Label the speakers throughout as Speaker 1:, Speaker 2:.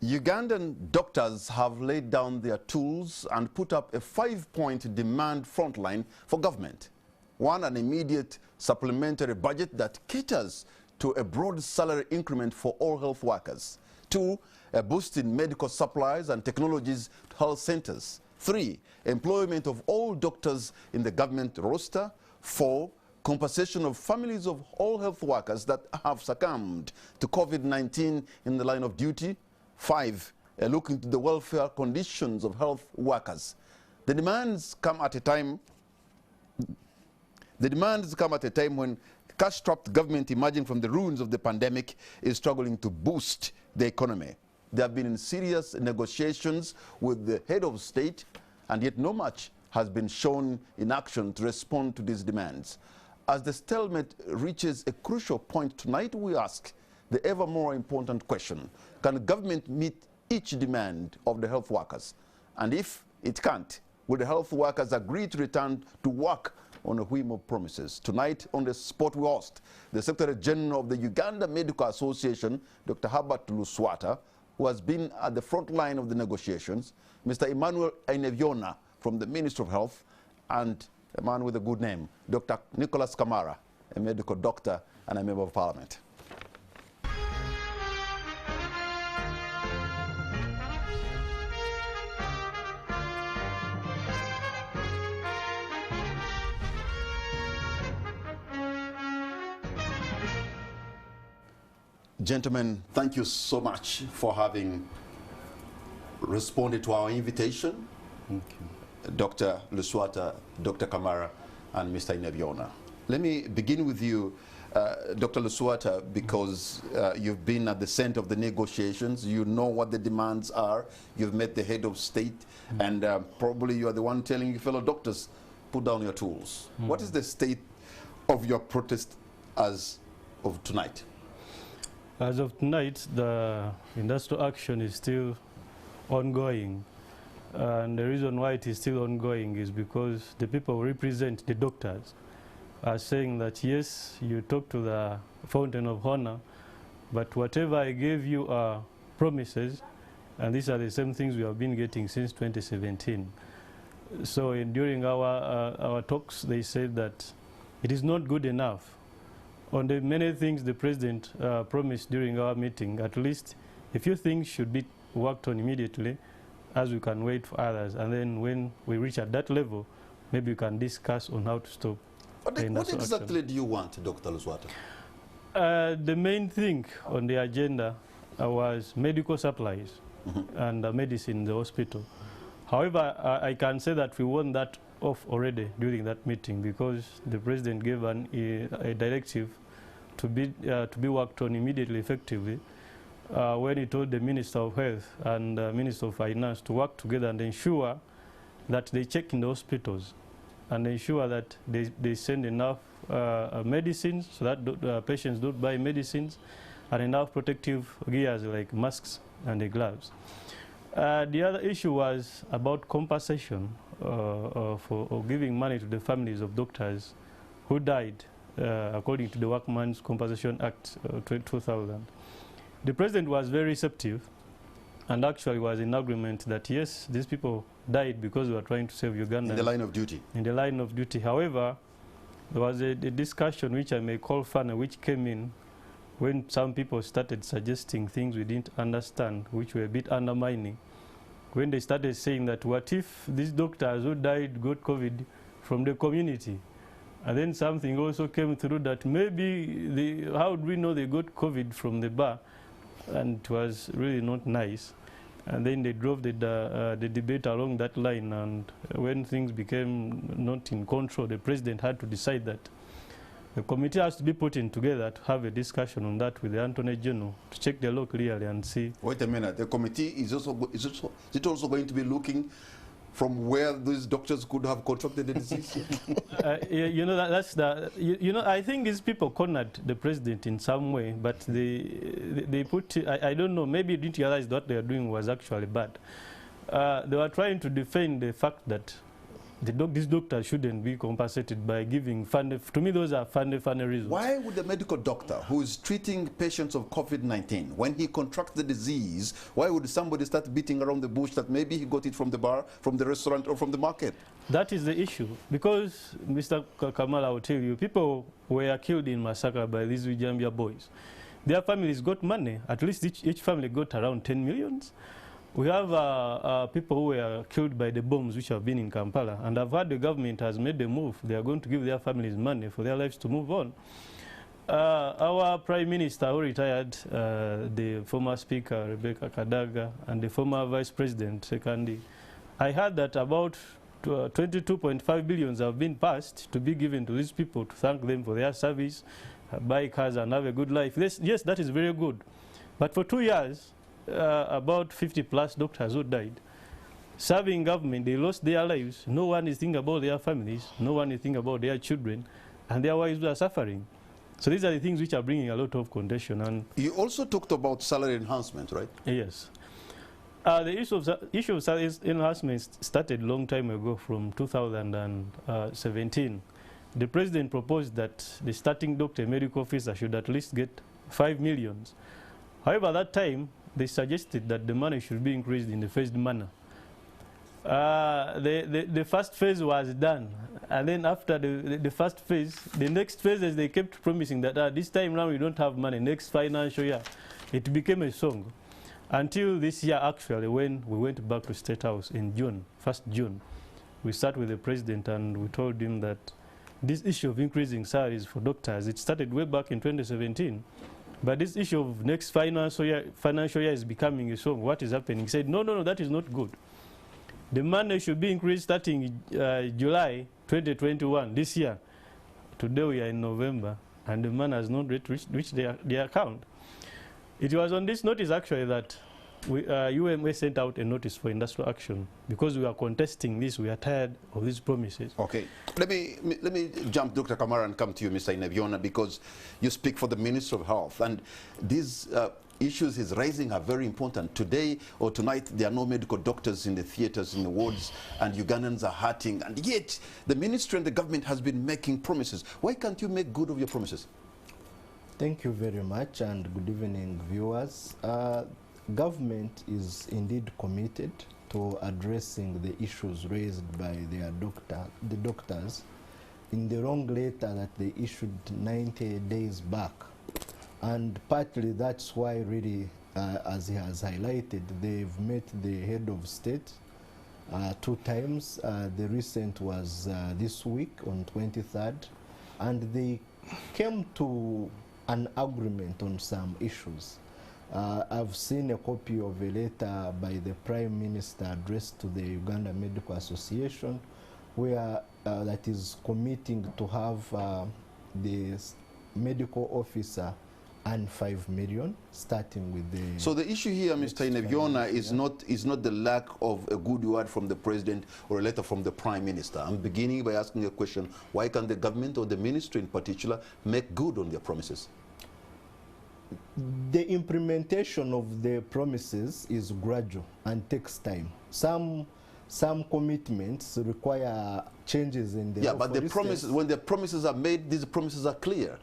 Speaker 1: Ugandan doctors have laid down their tools and put up a 5-point demand frontline for government. One, an immediate supplementary budget that caters to a broad salary increment for all health workers. 2, a boost in medical supplies and technologies to health centers. 3, employment of all doctors in the government roster. 4, compensation of families of all health workers that have succumbed to COVID-19 in the line of duty. 5, a look into the welfare conditions of health workers. The demands come at a time when cash-strapped government emerging from the ruins of the pandemic is struggling to boost the economy. They have been in serious negotiations with the head of state, and yet no much has been shown in action to respond to these demands. As the stalemate reaches a crucial point tonight, we ask the ever more important question: can government meet each demand of the health workers? And if it can't, will the health workers agree to return to work on a whim of promises? Tonight on the spot we host the Secretary General of the Uganda Medical Association, Dr. Luswata, who has been at the front line of the negotiations, Mr. Emanuel Ainebyoona from the Ministry of Health, and a man with a good name, Dr. Nicholas Kamara, a medical doctor and a member of Parliament. Gentlemen, thank you so much for having responded to our invitation.
Speaker 2: Thank you.
Speaker 1: Dr. Luswata, Dr. Kamara, and Mr. Ainebyoona. Let me begin with you, Dr. Luswata, because you've been at the center of the negotiations. You know what the demands are. You've met the head of state, and probably you are the one telling your fellow doctors, put down your tools. What is the state of your protest as of tonight?
Speaker 2: As of tonight, the industrial action is still ongoing. And the reason why it is still ongoing is because the people who represent the doctors are saying that, yes, you talk to the Fountain of Honor, but whatever I gave you are promises, and these are the same things we have been getting since 2017. So during our talks, they said that it is not good enough. On the many things the President promised during our meeting, at least a few things should be worked on immediately, as we can wait for others. And then when we reach at that level, maybe we can discuss on how to stop.
Speaker 1: What exactly do you want, Dr. Luswata?
Speaker 2: The main thing on the agenda was medical supplies and medicine in the hospital. However, I can say that we want that off already during that meeting, because the President gave a directive to be worked on immediately, effectively, when he told the Minister of Health and Minister of Finance to work together and ensure that they check in the hospitals and ensure that they send enough medicines so that patients don't buy medicines, and enough protective gears like masks and the gloves. The other issue was about compensation for giving money to the families of doctors who died according to the Workmen's Compensation Act 2000. The President was very receptive and actually was in agreement that, yes, these people died because they were trying to save Uganda.
Speaker 1: In the line of duty. In
Speaker 2: the line of duty. However, there was a discussion which I may call funny, which came in when some people started suggesting things we didn't understand, which were a bit undermining. When they started saying that, what if these doctors who died got COVID from the community? And then something also came through that maybe, how do we know they got COVID from the bar? And it was really not nice. And then they drove the debate along that line, and when things became not in control, the President had to decide that the committee has to be put in together to have a discussion on that with the Attorney General to check the law clearly and see.
Speaker 1: Wait a minute, the committee is it also going to be looking from where these doctors could have contracted the disease?
Speaker 2: You know, I think these people cornered the President in some way, but they put, I don't know, maybe didn't realize what they were doing was actually bad. They were trying to defend the fact that these doctors shouldn't be compensated by giving funny. To me, those are funny reasons.
Speaker 1: Why would the medical doctor who is treating patients of COVID-19, when he contracts the disease, why would somebody start beating around the bush that maybe he got it from the bar, from the restaurant, or from the market?
Speaker 2: That is the issue. Because, Mr. Kamala, I will tell you, people were killed in massacre by these Ujambia boys. Their families got money. At least each family got around 10 millions. We have people who were killed by the bombs which have been in Kampala, and I've heard the government has made the move. They are going to give their families money for their lives to move on. Our Prime Minister who retired, the former Speaker, Rebecca Kadaga, and the former Vice President, Sekandi, I heard that about 22.5 billion have been passed to be given to these people to thank them for their service, buy cars and have a good life. Yes, that is very good. But for 2 years, about 50 plus doctors who died. Serving government, they lost their lives. No one is thinking about their families. No one is thinking about their children. And their wives are suffering. So these are the things which are bringing a lot of contention. And
Speaker 1: you also talked about salary enhancement, right?
Speaker 2: Yes. The issue of salary enhancement started a long time ago, from 2017. The president proposed that the starting doctor, medical officer, should at least get 5 million. However, at that time, they suggested that the money should be increased in the phased manner. The first phase was done, and then after the first phase, the next phases they kept promising that this time now we don't have money, next financial year. It became a song. Until this year, actually, when we went back to State House in June, 1st June, we sat with the president and we told him that this issue of increasing salaries for doctors, it started way back in 2017. But this issue of next financial year is becoming a song. What is happening? He said, no, that is not good. The money should be increased starting July 2021, this year. Today we are in November, and the money has not reached their account. It was on this notice, actually, that UMA sent out a notice for industrial action, because we are contesting this. We are tired of these promises.
Speaker 1: Okay. Let me jump, Dr. Kamara, and come to you, Mr. Ainebyoona, because you speak for the Minister of Health, and these issues he's raising are very important. Today or tonight, there are no medical doctors in the theaters, in the wards, and Ugandans are hurting, and yet the ministry and the government has been making promises. Why can't you make good of your promises?
Speaker 3: Thank you very much, and good evening, viewers. Government is indeed committed to addressing the issues raised by the doctors in the long letter that they issued 90 days back. And partly that's why, really, as he has highlighted, they've met the head of state 2 times. The recent was this week on 23rd, and they came to an agreement on some issues. I've seen a copy of a letter by the Prime Minister addressed to the Uganda Medical Association, where that is committing to have the medical officer and 5 million, starting with the...
Speaker 1: So the issue here, Mr. Ainebyoona, is not the lack of a good word from the president or a letter from the Prime Minister. I'm beginning by asking a question: why can't the government or the ministry in particular make good on their promises?
Speaker 3: The implementation of the promises is gradual and takes time. Some commitments require changes in the...
Speaker 1: Yeah, but the promises, when the promises are made, these promises are clear,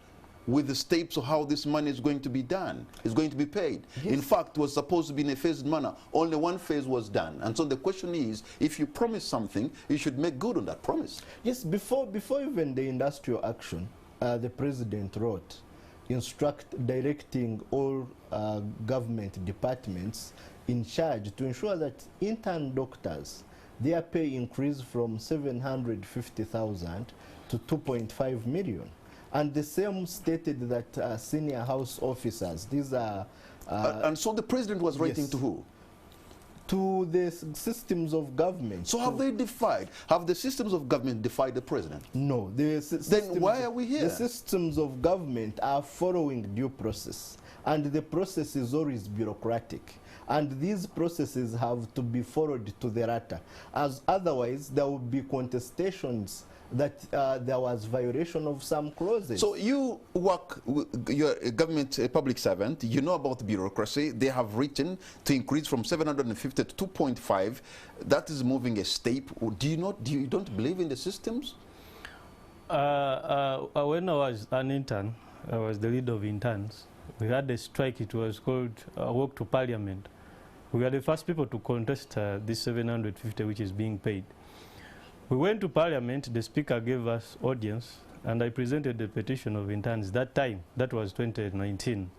Speaker 1: with the steps of how this money is going to be done, is going to be paid. Yes. In fact, it was supposed to be in a phased manner. Only one phase was done. And so the question is, if you promise something, you should make good on that promise.
Speaker 3: Yes, before even the industrial action, the president wrote, directing all government departments in charge to ensure that intern doctors, their pay increased from 750,000 to 2.5 million. And the same stated that senior house officers, these are...
Speaker 1: and so the president was writing, yes, to who?
Speaker 3: To the systems of government.
Speaker 1: So have they defied? Have the systems of government defied the president?
Speaker 3: No.
Speaker 1: Then why are we here?
Speaker 3: The systems of government are following due process, and the process is always bureaucratic. And these processes have to be followed to the letter, as otherwise there will be contestations that there was violation of some clauses.
Speaker 1: So you work, you're a government, a public servant, you know about bureaucracy. They have written to increase from 750 to 2.5. That is moving a step. You don't believe in the systems?
Speaker 2: When I was an intern, I was the leader of interns. We had a strike, it was called Walk to Parliament. We were the first people to contest this 750 which is being paid. We went to Parliament, the Speaker gave us audience, and I presented the petition of interns that time. That was 2019.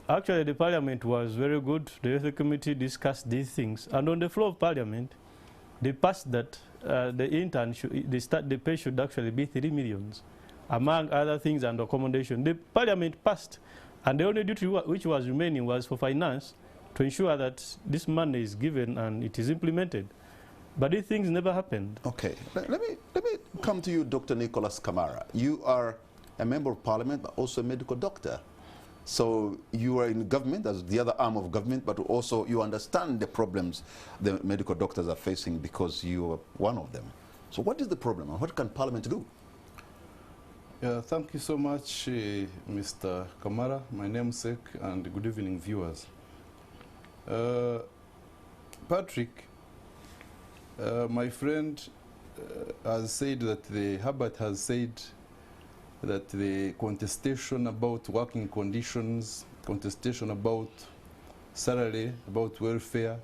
Speaker 2: Actually, the Parliament was very good. The Ethics Committee discussed these things, and on the floor of Parliament, they passed that the intern, the pay should actually be 3 million, among other things, and accommodation. The Parliament passed, and the only duty which was remaining was for finance to ensure that this money is given and it is implemented. But these things never happened.
Speaker 1: Okay, let me come to you, Dr. Nicholas Kamara. You are a member of Parliament, but also a medical doctor. So you are in government as the other arm of government, but also you understand the problems the medical doctors are facing because you are one of them. So what is the problem and what can Parliament do?
Speaker 4: Yeah, thank you so much, Mr. Kamara, my namesake, and good evening, viewers. Patrick, my friend has said that Herbert has said that the contestation about working conditions, contestation about salary, about welfare,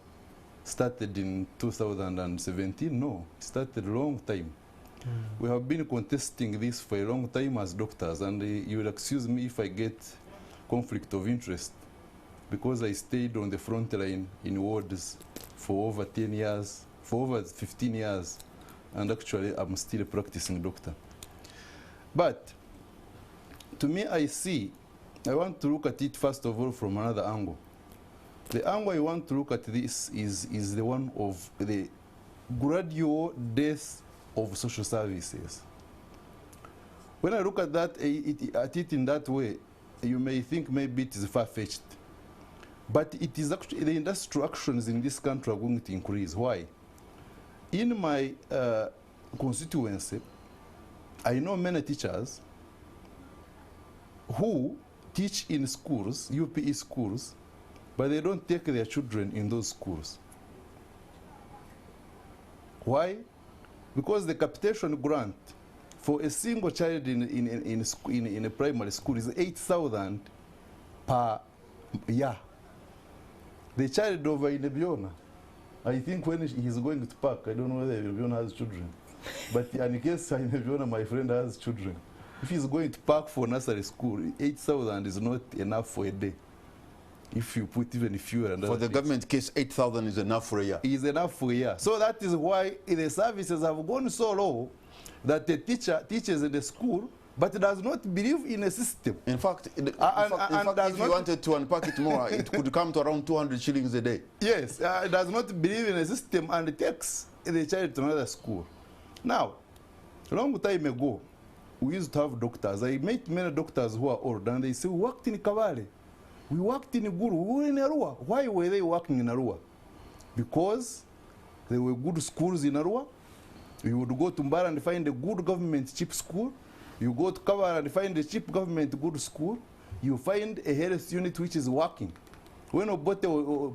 Speaker 4: started in 2017. No, it started a long time. We have been contesting this for a long time as doctors, and you will excuse me if I get conflict of interest, because I stayed on the front line in wards for over 10 years, for over 15 years, and actually I'm still a practicing doctor. But to me, I want to look at it first of all from another angle. The angle I want to look at this is the one of the gradual death of social services. When I look at that, at it in that way, you may think maybe it is far-fetched. But it is actually, the industrial actions in this country are going to increase. Why? In my constituency, I know many teachers who teach in schools, UPE schools, but they don't take their children in those schools. Why? Because the capitation grant for a single child in a primary school is 8,000 per year. The child of Ainebyoona, I think when he's going to park, I don't know whether Ainebyoona has children, but in case Ainebyoona, my friend, has children, if he's going to park for nursery school, 8,000 is not enough for a day. If you put even fuel and
Speaker 1: for the government case, 8,000 is enough for a year.
Speaker 4: Is enough for a year. So that is why the services have gone so low that the teacher teaches in the school but does not believe in a system.
Speaker 1: In fact, if you wanted to unpack it more, it could come to around 200 shillings a day.
Speaker 4: Yes, it does not believe in a system and takes the child to another school. Now, a long time ago, we used to have doctors. I met many doctors who are old, and they say, we worked in Kabale, we worked in Guru, we were in Arua. Why were they working in Arua? Because there were good schools in Arua. You would go to Mbara and find a good government cheap school. You go to Kabale and find a cheap government good school. You find a health unit which is working. When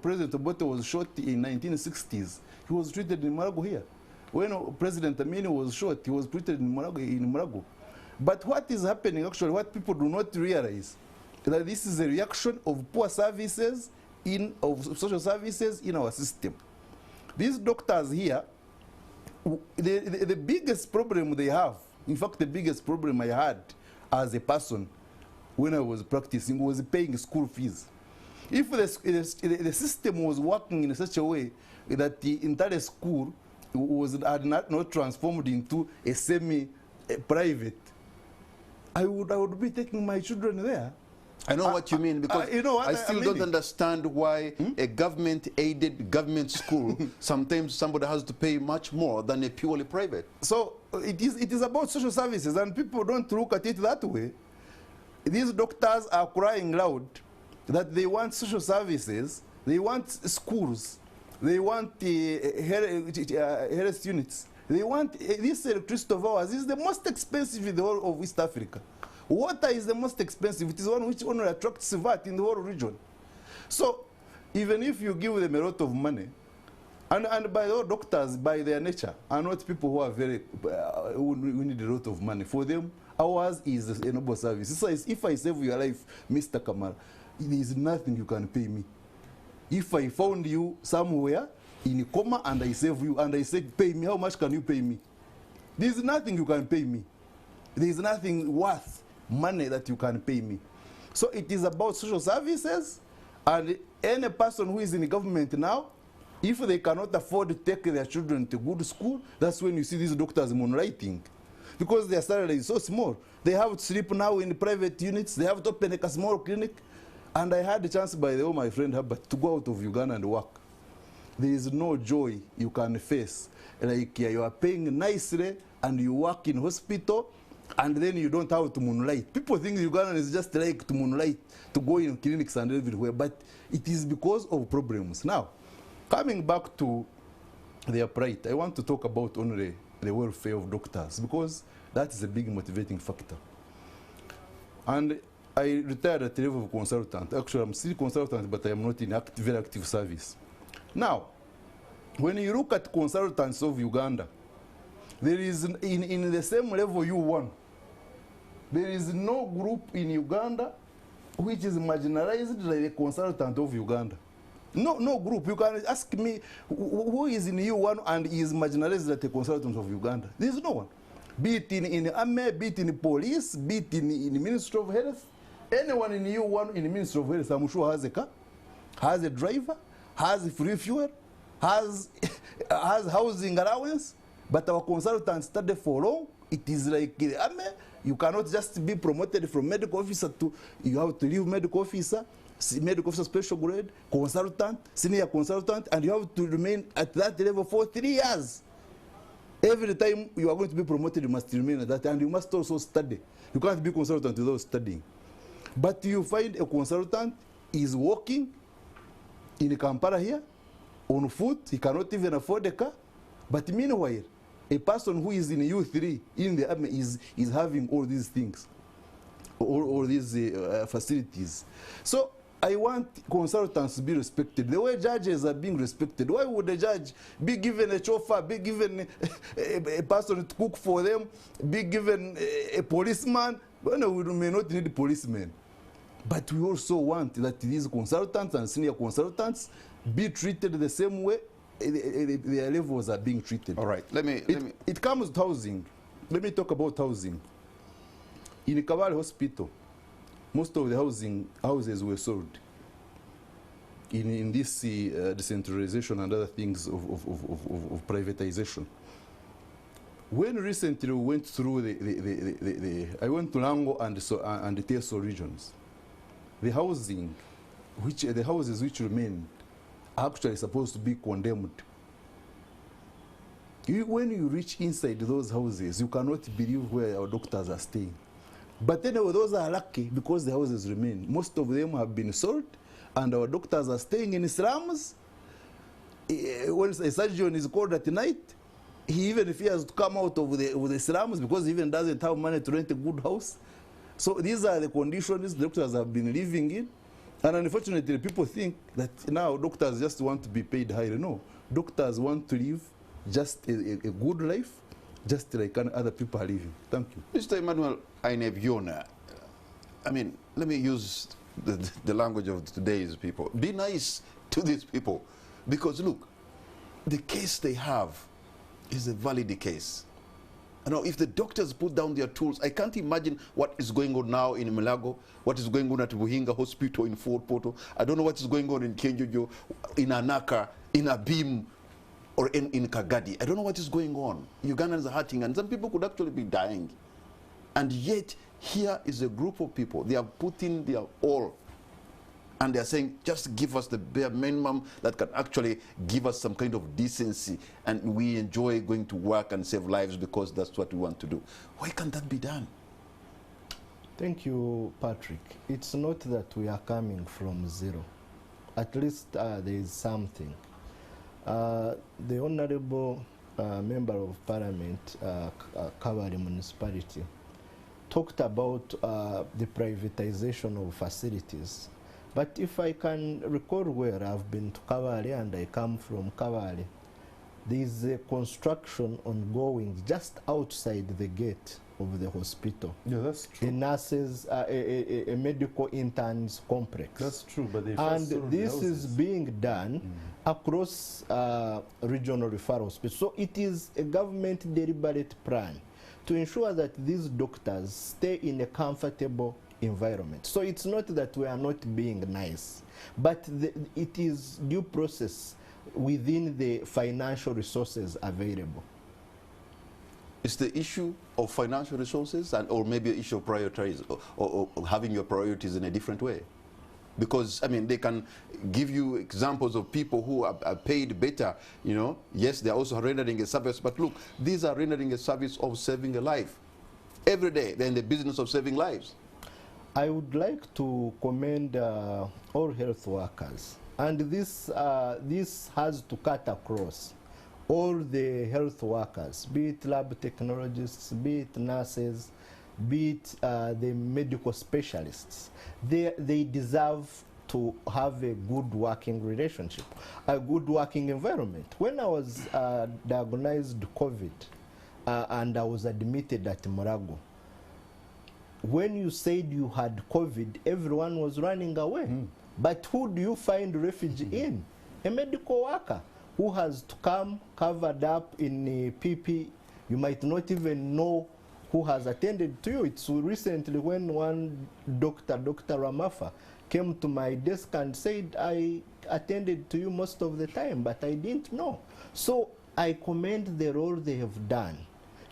Speaker 4: President Obote was shot in 1960s, he was treated in Marago here. When President Amini was shot, he was treated in Marago. But what is happening actually, what people do not realize, that this is a reaction of poor services, of social services in our system. These doctors here, the biggest problem they have, in fact the biggest problem I had as a person when I was practicing was paying school fees. If the system was working in such a way that the entire school had not transformed into a semi-private, I would be taking my children there.
Speaker 1: I know what you mean, because I still don't understand why a government-aided government school, sometimes somebody has to pay much more than a purely private.
Speaker 4: So it is about social services, and people don't look at it that way. These doctors are crying loud that they want social services, they want schools, they want health units, They want this electricity of ours is the most expensive in the whole of East Africa. Water is the most expensive. It is one which only attracts VAT in the whole region. So even if you give them a lot of money, and by the doctors, by their nature, are not people who are very, who need a lot of money. For them, ours is a noble service. So if I save your life, Mr. Kamara, there is nothing you can pay me. If I found you somewhere in a coma and I save you and I say, pay me, how much can you pay me? There is nothing you can pay me. There is nothing worth money that you can pay me. So it is about social services, and any person who is in the government now, if they cannot afford to take their children to good school, that's when you see these doctors moonlighting. Because their salary is so small. They have to sleep now in private units. They have to open a small clinic. And I had the chance, by the way, my friend Herbert, to go out of Uganda and work. There is no joy you can face. Like you are paying nicely and you work in hospital and then you don't have to moonlight. People think Uganda is just like to moonlight, to go in clinics and everywhere, but it is because of problems. Now, coming back to their pride, I want to talk about only the welfare of doctors, because that is a big motivating factor. And I retired at the level of consultant. Actually, I'm still consultant, but I am not in very active service. Now, when you look at consultants of Uganda, there is, in the same level you won, there is no group in Uganda which is marginalized like the consultant of Uganda. No group. You can ask me who is in U1 and is marginalized like the consultant of Uganda. There is no one. Be it in army, be it in police, be it in the Ministry of Health. Anyone in U1 in the Ministry of Health, I'm sure, has a car, has a driver, has free fuel, has housing allowance. But our consultants study for long. It is like the army. You cannot just be promoted from medical officer to, you have to leave medical officer special grade, consultant, senior consultant, and you have to remain at that level for 3 years. Every time you are going to be promoted, you must remain at that, and you must also study. You can't be consultant without studying. But you find a consultant is working in Kampala here, on foot, he cannot even afford a car. But meanwhile, a person who is in U3 in the army is having all these things, all these facilities. So I want consultants to be respected. The way judges are being respected, why would a judge be given a chauffeur, be given a person to cook for them, be given a policeman? Well, we may not need policemen. But we also want that these consultants and senior consultants be treated the same way their levels are being treated.
Speaker 1: All right,
Speaker 4: it comes to housing. Let me talk about housing. In Kabale Hospital, most of the houses were sold in this decentralization and other things of privatization. When recently we went through I went to Lango and the Teso regions, the houses which remained are actually supposed to be condemned. When you reach inside those houses, you cannot believe where our doctors are staying. But anyway, those are lucky because the houses remain. Most of them have been sold, and our doctors are staying in slums. When a surgeon is called at night, he even fears to come out of the slums because he even doesn't have money to rent a good house. So these are the conditions the doctors have been living in. And unfortunately, people think that now doctors just want to be paid highly. No, doctors want to live just a good life, just like other people are living. Thank you.
Speaker 1: Mr. Emanuel Ainebyoona, I mean, let me use the language of today's people. Be nice to these people, because look, the case they have is a valid case. You know, if the doctors put down their tools, I can't imagine what is going on now in Mulago, what is going on at Buhinga Hospital in Fort Portal. I don't know what is going on in Kenjojo, in Anaka, in Abim, or in Kagadi. I don't know what is going on. Ugandans are hurting, and some people could actually be dying. And yet, here is a group of people. They are putting their all. And they are saying, just give us the bare minimum that can actually give us some kind of decency. And we enjoy going to work and save lives because that's what we want to do. Why can't that be done?
Speaker 3: Thank you, Patrick. It's not that we are coming from zero. At least there is something. The Honorable Member of Parliament, Kabale Municipality, talked about the privatization of facilities. But if I can recall where I've been to Kabale and I come from Kabale, there is a construction ongoing just outside the gate of the hospital.
Speaker 4: Yeah, that's true.
Speaker 3: A nurses, a medical interns complex.
Speaker 4: That's true, but they
Speaker 3: And this is being done across regional referral hospitals. So it is a government deliberate plan to ensure that these doctors stay in a comfortable environment. So it's not that we are not being nice, but it is due process within the financial resources available.
Speaker 1: It's the issue of financial resources and or maybe an issue of priorities or having your priorities in a different way. Because, I mean, they can give you examples of people who are paid better, you know. Yes, they're also rendering a service, but look, these are rendering a service of saving a life. Every day, they're in the business of saving lives.
Speaker 3: I would like to commend all health workers. And this has to cut across all the health workers, be it lab technologists, be it nurses, be it the medical specialists. They deserve to have a good working relationship, a good working environment. When I was diagnosed COVID and I was admitted at Morago, when you said you had COVID, everyone was running away. But who do you find refuge in? A medical worker who has to come covered up in a PP. You might not even know who has attended to you. It's recently when one doctor, Dr. Ramafa, came to my desk and said, I attended to you most of the time, but I didn't know. So I commend the role they have done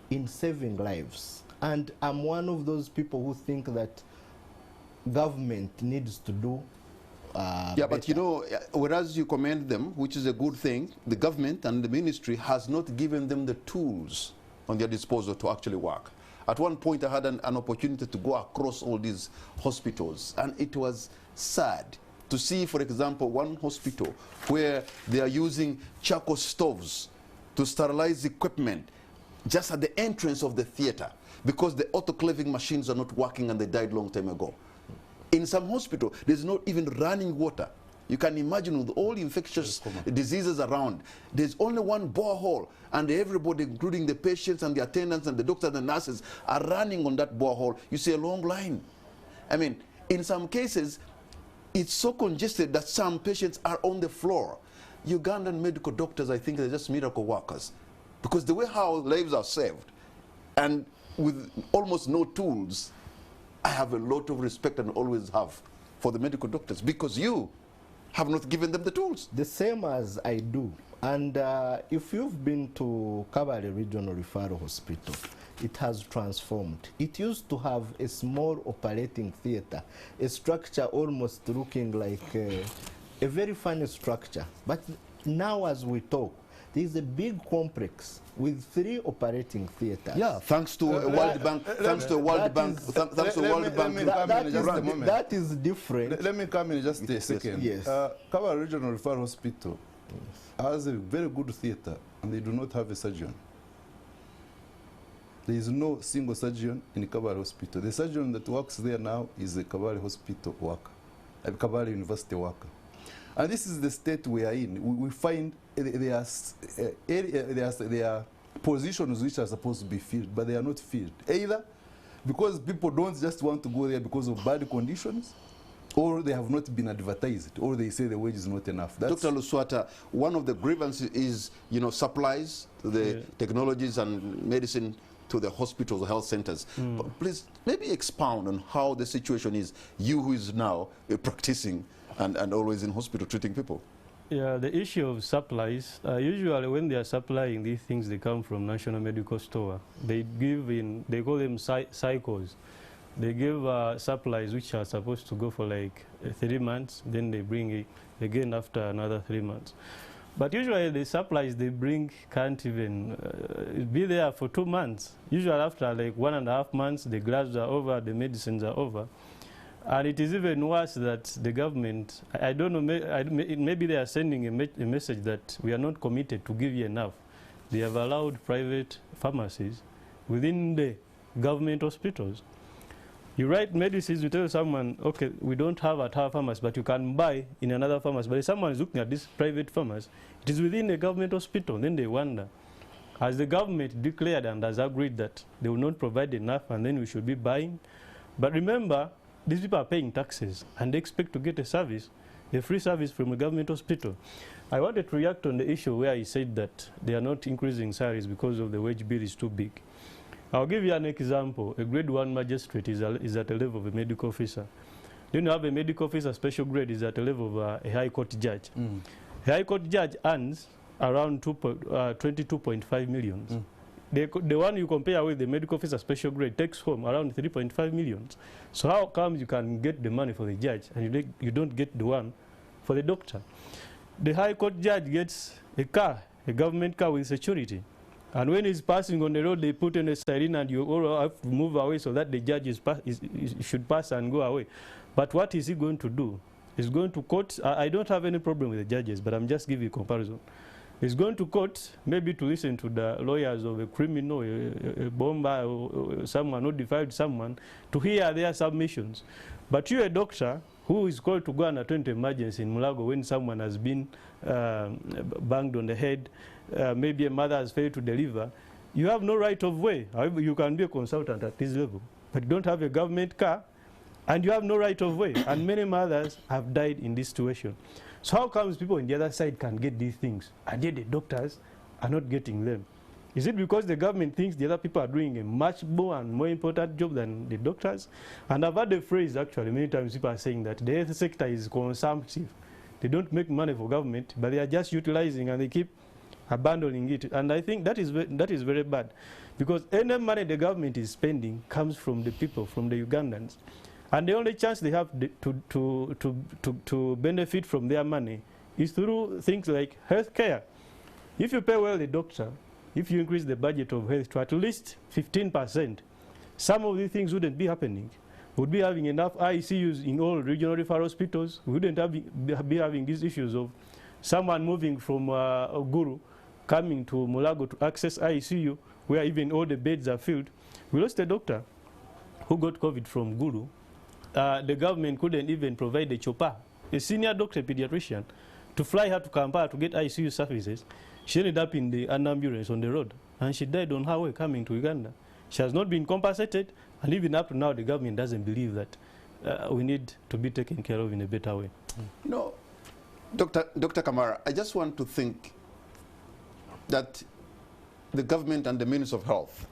Speaker 3: in saving lives. And I'm one of those people who think that government needs to do
Speaker 1: yeah, but you know, whereas you commend them, which is a good thing, the government and the ministry has not given them the tools on their disposal to actually work. At one point, I had an opportunity to go across all these hospitals, and it was sad to see, for example, one hospital where they are using charcoal stoves to sterilize equipment just at the entrance of the theater because the autoclaving machines are not working and they died long time ago. In some hospital, there's not even running water. You can imagine with all infectious diseases around, there's only one borehole, and everybody, including the patients and the attendants and the doctors and the nurses, are running on that borehole. You see a long line. I mean, in some cases, it's so congested that some patients are on the floor. Ugandan medical doctors, I think, they're just miracle workers. Because the way how lives are saved, and with almost no tools, I have a lot of respect and always have for the medical doctors because you have not given them the tools.
Speaker 3: The same as I do. And if you've been to Kabale Regional Referral Hospital, it has transformed. It used to have a small operating theater, a structure almost looking like a very funny structure. But now as we talk, there is a big complex with 3 operating theaters.
Speaker 1: Yeah, thanks to World Bank, thanks to World Bank, thanks to World Bank.
Speaker 3: That is different.
Speaker 4: Let me come in just a second.
Speaker 3: Yes.
Speaker 4: Kabale Regional Referral Hospital has a very good theater, and they do not have a surgeon. There is no single surgeon in Kabale Hospital. The surgeon that works there now is a Kabale Hospital worker, a Kabale University worker. And this is the state we are in. We find there are positions which are supposed to be filled, but they are not filled. Either because people don't just want to go there because of bad conditions, or they have not been advertised, or they say the wage is not enough. That's
Speaker 1: Dr. Luswata, one of the grievances is, you know, supplies, the technologies and medicine to the hospitals, health centers. But please, maybe expound on how the situation is, you who is now practicing and always in hospital treating people.
Speaker 2: Yeah, the issue of supplies, usually when they are supplying these things, they come from National Medical Store. They give in, they call them cycles. They give supplies which are supposed to go for like 3 months, then they bring it again after another 3 months. But usually the supplies they bring can't even be there for 2 months. Usually after like 1.5 months, the gloves are over, the medicines are over. And it is even worse that the government, I don't know, maybe they are sending a message that we are not committed to give you enough. they have allowed private pharmacies within the government hospitals. You write medicines, you tell someone, okay, we don't have at our pharmacy, but you can buy in another pharmacy. But if someone is looking at this private pharmacy, it is within the government hospital. Then they wonder, has the government declared and has agreed that they will not provide enough and then we should be buying? But remember, these people are paying taxes and they expect to get a service, a free service from a government hospital. I wanted to react on the issue where he said that they are not increasing salaries because of the wage bill is too big. I'll give you an example. A grade 1 magistrate is at the level of a medical officer. Then you have a medical officer special grade is at the level of a high court judge. A high court judge earns around 22.5 million. The one you compare with the medical officer special grade takes home around 3.5 million. So how come you can get the money for the judge and you don't get the one for the doctor? The high court judge gets a car, a government car with security. And when he's passing on the road, they put in a siren and you all have to move away so that the judge should pass and go away. But what is he going to do? He's going to court. I don't have any problem with the judges, but I'm just giving a comparison. He's going to court maybe to listen to the lawyers of a criminal, a bomber, or someone who defiled someone, to hear their submissions. But you're a doctor who is called to go and attend to emergency in Mulago when someone has been banged on the head, maybe a mother has failed to deliver. You have no right of way. However, you can be a consultant at this level, but you don't have a government car, and you have no right of way. And many mothers have died in this situation. So how comes people on the other side can get these things, and yet the doctors are not getting them? Is it because the government thinks the other people are doing a much more and more important job than the doctors? And I've heard the phrase, actually, many times people are saying that the health sector is consumptive. They don't make money for government, but they are just utilizing and they keep abandoning it. And I think that is very bad, because any money the government is spending comes from the people, from the Ugandans. And the only chance they have to benefit from their money is through things like health care. If you pay well the doctor, if you increase the budget of health to at least 15%, some of these things wouldn't be happening. We would be having enough ICUs in all regional referral hospitals. We wouldn't be having these issues of someone moving from Guru, coming to Mulago to access ICU, where even all the beds are filled. We lost a doctor who got COVID from Guru. The government couldn't even provide a chopper, a senior doctor, pediatrician, to fly her to Kampala to get ICU services. She ended up in an ambulance on the road, and she died on her way coming to Uganda. She has not been compensated, and even up to now, the government doesn't believe that we need to be taken care of in a better way.
Speaker 1: You know, Dr. Kamara, I just want to think that the government and the Minister of Health,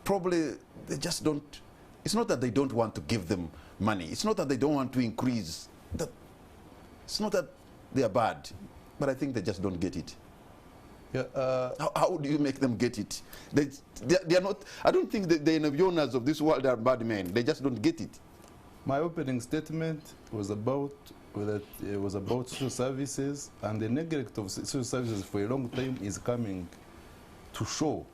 Speaker 1: probably they just don't, it's not that they don't want to give them money. It's not that they don't want to increase. It's not that they are bad, but I think they just don't get it. Yeah, how do you make them get it? They are not, I don't think the Ainebyooners of this world are bad men. They just don't get it.
Speaker 4: My opening statement was about social services, and the neglect of social services for a long time is coming to show.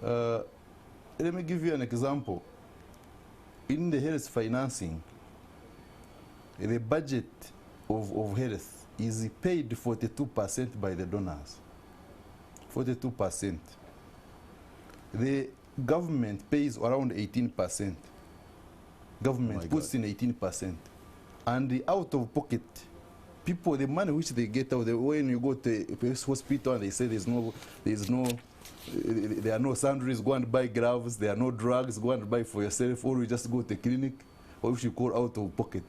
Speaker 4: Let me give you an example. In the health financing, the budget of health is paid 42% by the donors. 42%. The government pays around 18%. Government puts in 18%. And the out of pocket, people, the money which they get out, when you go to a hospital and they say there are no sundries, go and buy gloves, there are no drugs, go and buy for yourself, or you just go to the clinic, or if you call out of pocket,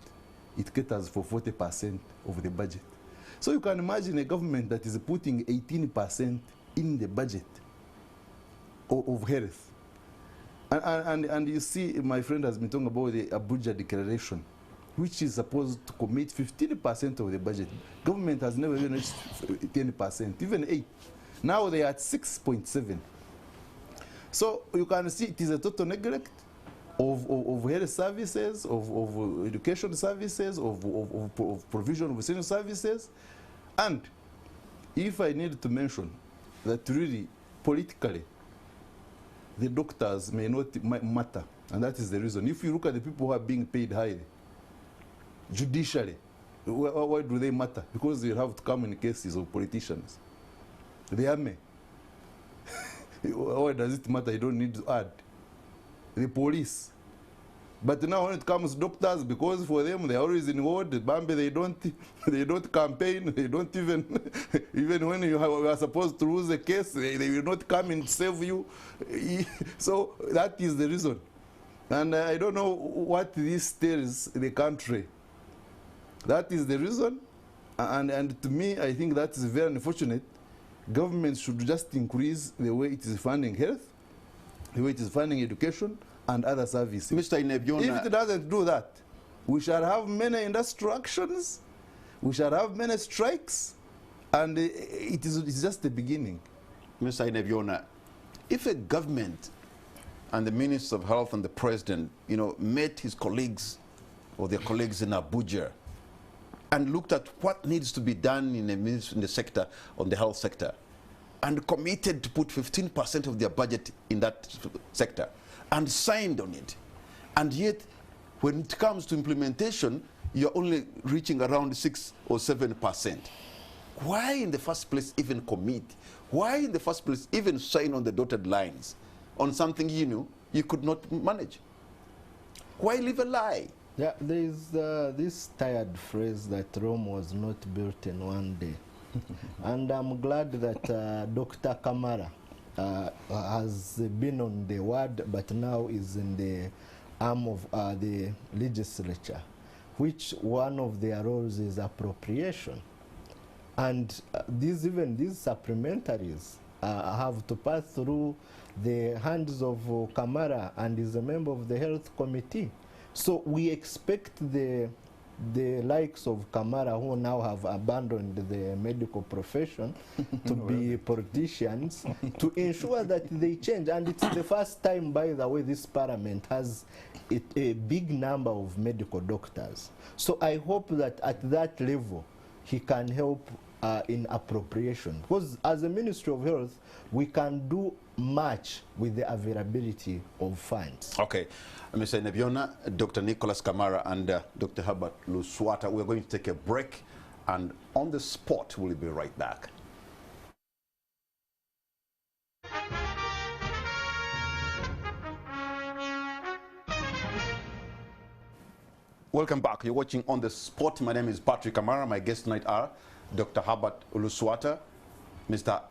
Speaker 4: it caters for 40% of the budget. So you can imagine a government that is putting 18% in the budget of health. And you see, my friend has been talking about the Abuja Declaration, which is supposed to commit 15% of the budget. Government has never even reached 10%, even 8%. Now they are at 6.7%. So you can see it is a total neglect of health services, of education services, of provision of essential services. And if I need to mention that really, politically, the doctors may not matter. And that is the reason. If you look at the people who are being paid highly, judicially, why do they matter? Because they have to come in cases of politicians. The army. Why does it matter? You don't need to add. The police. But now when it comes to doctors, because for them they're always in ward, Bambi, they don't campaign, they don't even even when you are supposed to lose a case, they will not come and save you. So that is the reason. And I don't know what this tells the country. That is the reason. And to me, I think that is very unfortunate. Government should just increase the way it is funding health, the way it is funding education, and other services.
Speaker 1: Mr. Ainebyoona,
Speaker 4: If it doesn't do that, we shall have many industrial actions, we shall have many strikes, and it's just the beginning.
Speaker 1: Mr. Ainebyoona, if a government and the Minister of Health and the President, met his colleagues or their colleagues in Abuja and looked at what needs to be done in the sector, on the health sector, and committed to put 15% of their budget in that sector, and signed on it, and yet when it comes to implementation, you're only reaching around 6 or 7%. Why in the first place even commit? Why in the first place even sign on the dotted lines on something you could not manage? Why live a lie?
Speaker 3: Yeah, there is this tired phrase that Rome was not built in one day. And I'm glad that Dr. Kamara has been on the ward, but now is in the arm of the legislature, which one of their roles is appropriation. And these supplementaries have to pass through the hands of Kamara, and is a member of the health committee. So we expect the likes of Kamara, who now have abandoned the medical profession to be politicians, to ensure that they change. And it's the first time, by the way, this parliament has a big number of medical doctors. So I hope that at that level, he can help in appropriation. Because as a Ministry of Health, we can do much with the availability of funds.
Speaker 1: Okay. Mr. Ainebyoona, Dr. Nicholas Kamara, and Dr. Herbert Luswata, we're going to take a break, and on the spot, we'll be right back. Welcome back. You're watching On the Spot. My name is Patrick Kamara. My guests tonight are Dr. Herbert Luswata, Mr.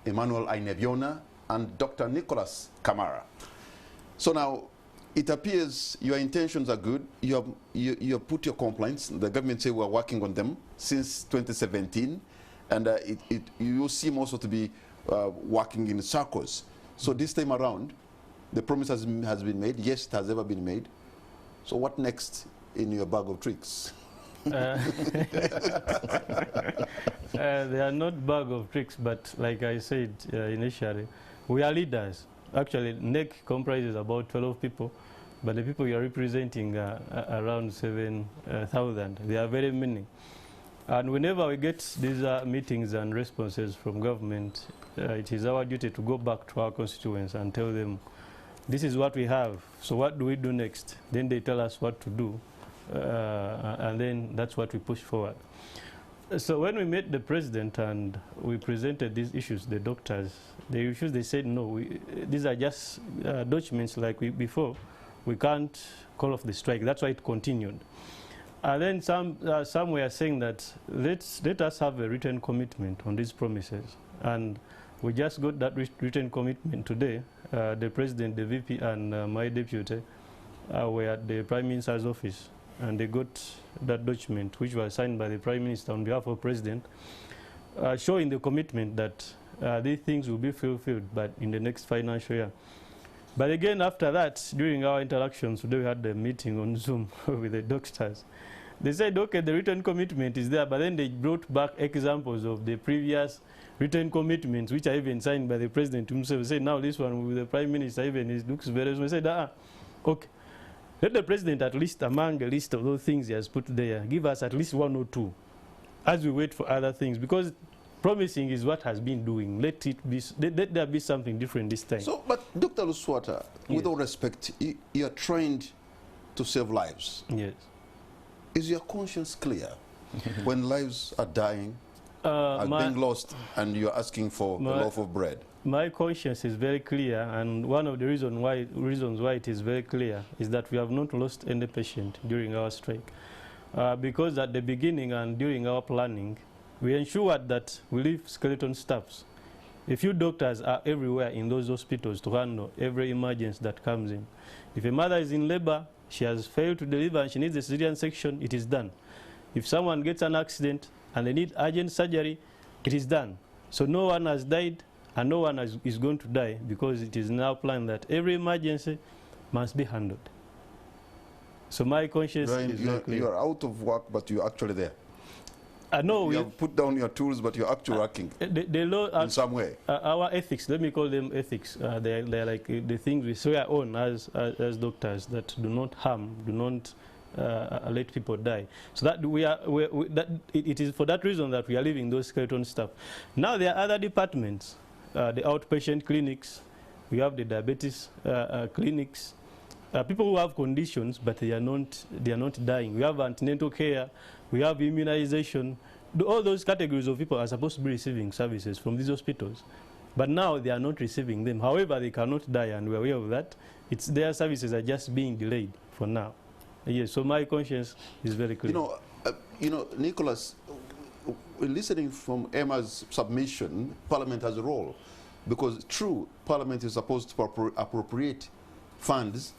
Speaker 1: Emanuel Ainebyoona, and Dr. Nicholas Kamara. So now, it appears your intentions are good. You have put your complaints. The government say we're working on them since 2017, and you seem also to be working in circles. So this time around, the promise has been made. Yes, it has ever been made. So what next in your bag of tricks?
Speaker 2: They are not bag of tricks, but like I said initially, we are leaders. Actually, NEC comprises about 12 people, but the people you are representing are around 7,000. They are very many. And whenever we get these meetings and responses from government, it is our duty to go back to our constituents and tell them, this is what we have, so what do we do next? Then they tell us what to do, and then that's what we push forward. So when we met the president and we presented these issues, the doctors, the issues, they said, no, these are just documents like before. We can't call off the strike. That's why it continued. And then some were saying that let us have a written commitment on these promises. And we just got that written commitment today. The president, the VP, and my deputy were at the Prime Minister's office, and they got that document, which was signed by the Prime Minister on behalf of the President, showing the commitment that these things will be fulfilled but in the next financial year. But again, after that, during our interactions, today we had a meeting on Zoom with the doctors. They said, okay, the written commitment is there, but then they brought back examples of the previous written commitments, which are even signed by the President himself. They said, now this one with the Prime Minister, even it looks very small. They said, okay. Let the President, at least among the list of those things he has put there, give us at least one or two as we wait for other things, because promising is what has been doing. Let there be something different this time.
Speaker 1: So, but Dr. Luswata,
Speaker 2: yes,
Speaker 1: with all respect, you are trained to save lives.
Speaker 2: Yes.
Speaker 1: Is your conscience clear when lives are dying, are
Speaker 2: my-
Speaker 1: being lost, and you're asking for a loaf of bread?
Speaker 2: My conscience is very clear, and one of the reasons why it is very clear is that we have not lost any patient during our strike. Because at the beginning and during our planning, we ensured that we leave skeleton staffs. A few doctors are everywhere in those hospitals to handle every emergency that comes in. If a mother is in labor, she has failed to deliver and she needs a cesarean section, it is done. If someone gets an accident and they need urgent surgery, it is done. So no one has died and no one is going to die, because it is now planned that every emergency must be handled. So my conscience is very clear.
Speaker 1: You are out of work, but you're actually there.
Speaker 2: I know
Speaker 1: You have put down your tools, but you're actually working
Speaker 2: the law
Speaker 1: in some way.
Speaker 2: Our ethics, let me call them ethics, they're like the things we swear on as doctors, that do not harm, do not let people die. So that it is for that reason that we are leaving those skeleton staff. Now there are other departments, the outpatient clinics, we have the diabetes clinics, people who have conditions but they are not dying. We have antenatal care, we have immunization. All those categories of people are supposed to be receiving services from these hospitals, but now they are not receiving them. However, they cannot die, and we're aware of that. Their services are just being delayed for now. Yes, so my conscience is very clear.
Speaker 1: Nicholas, listening from Emma's submission, Parliament has a role, because true, Parliament is supposed to appropriate funds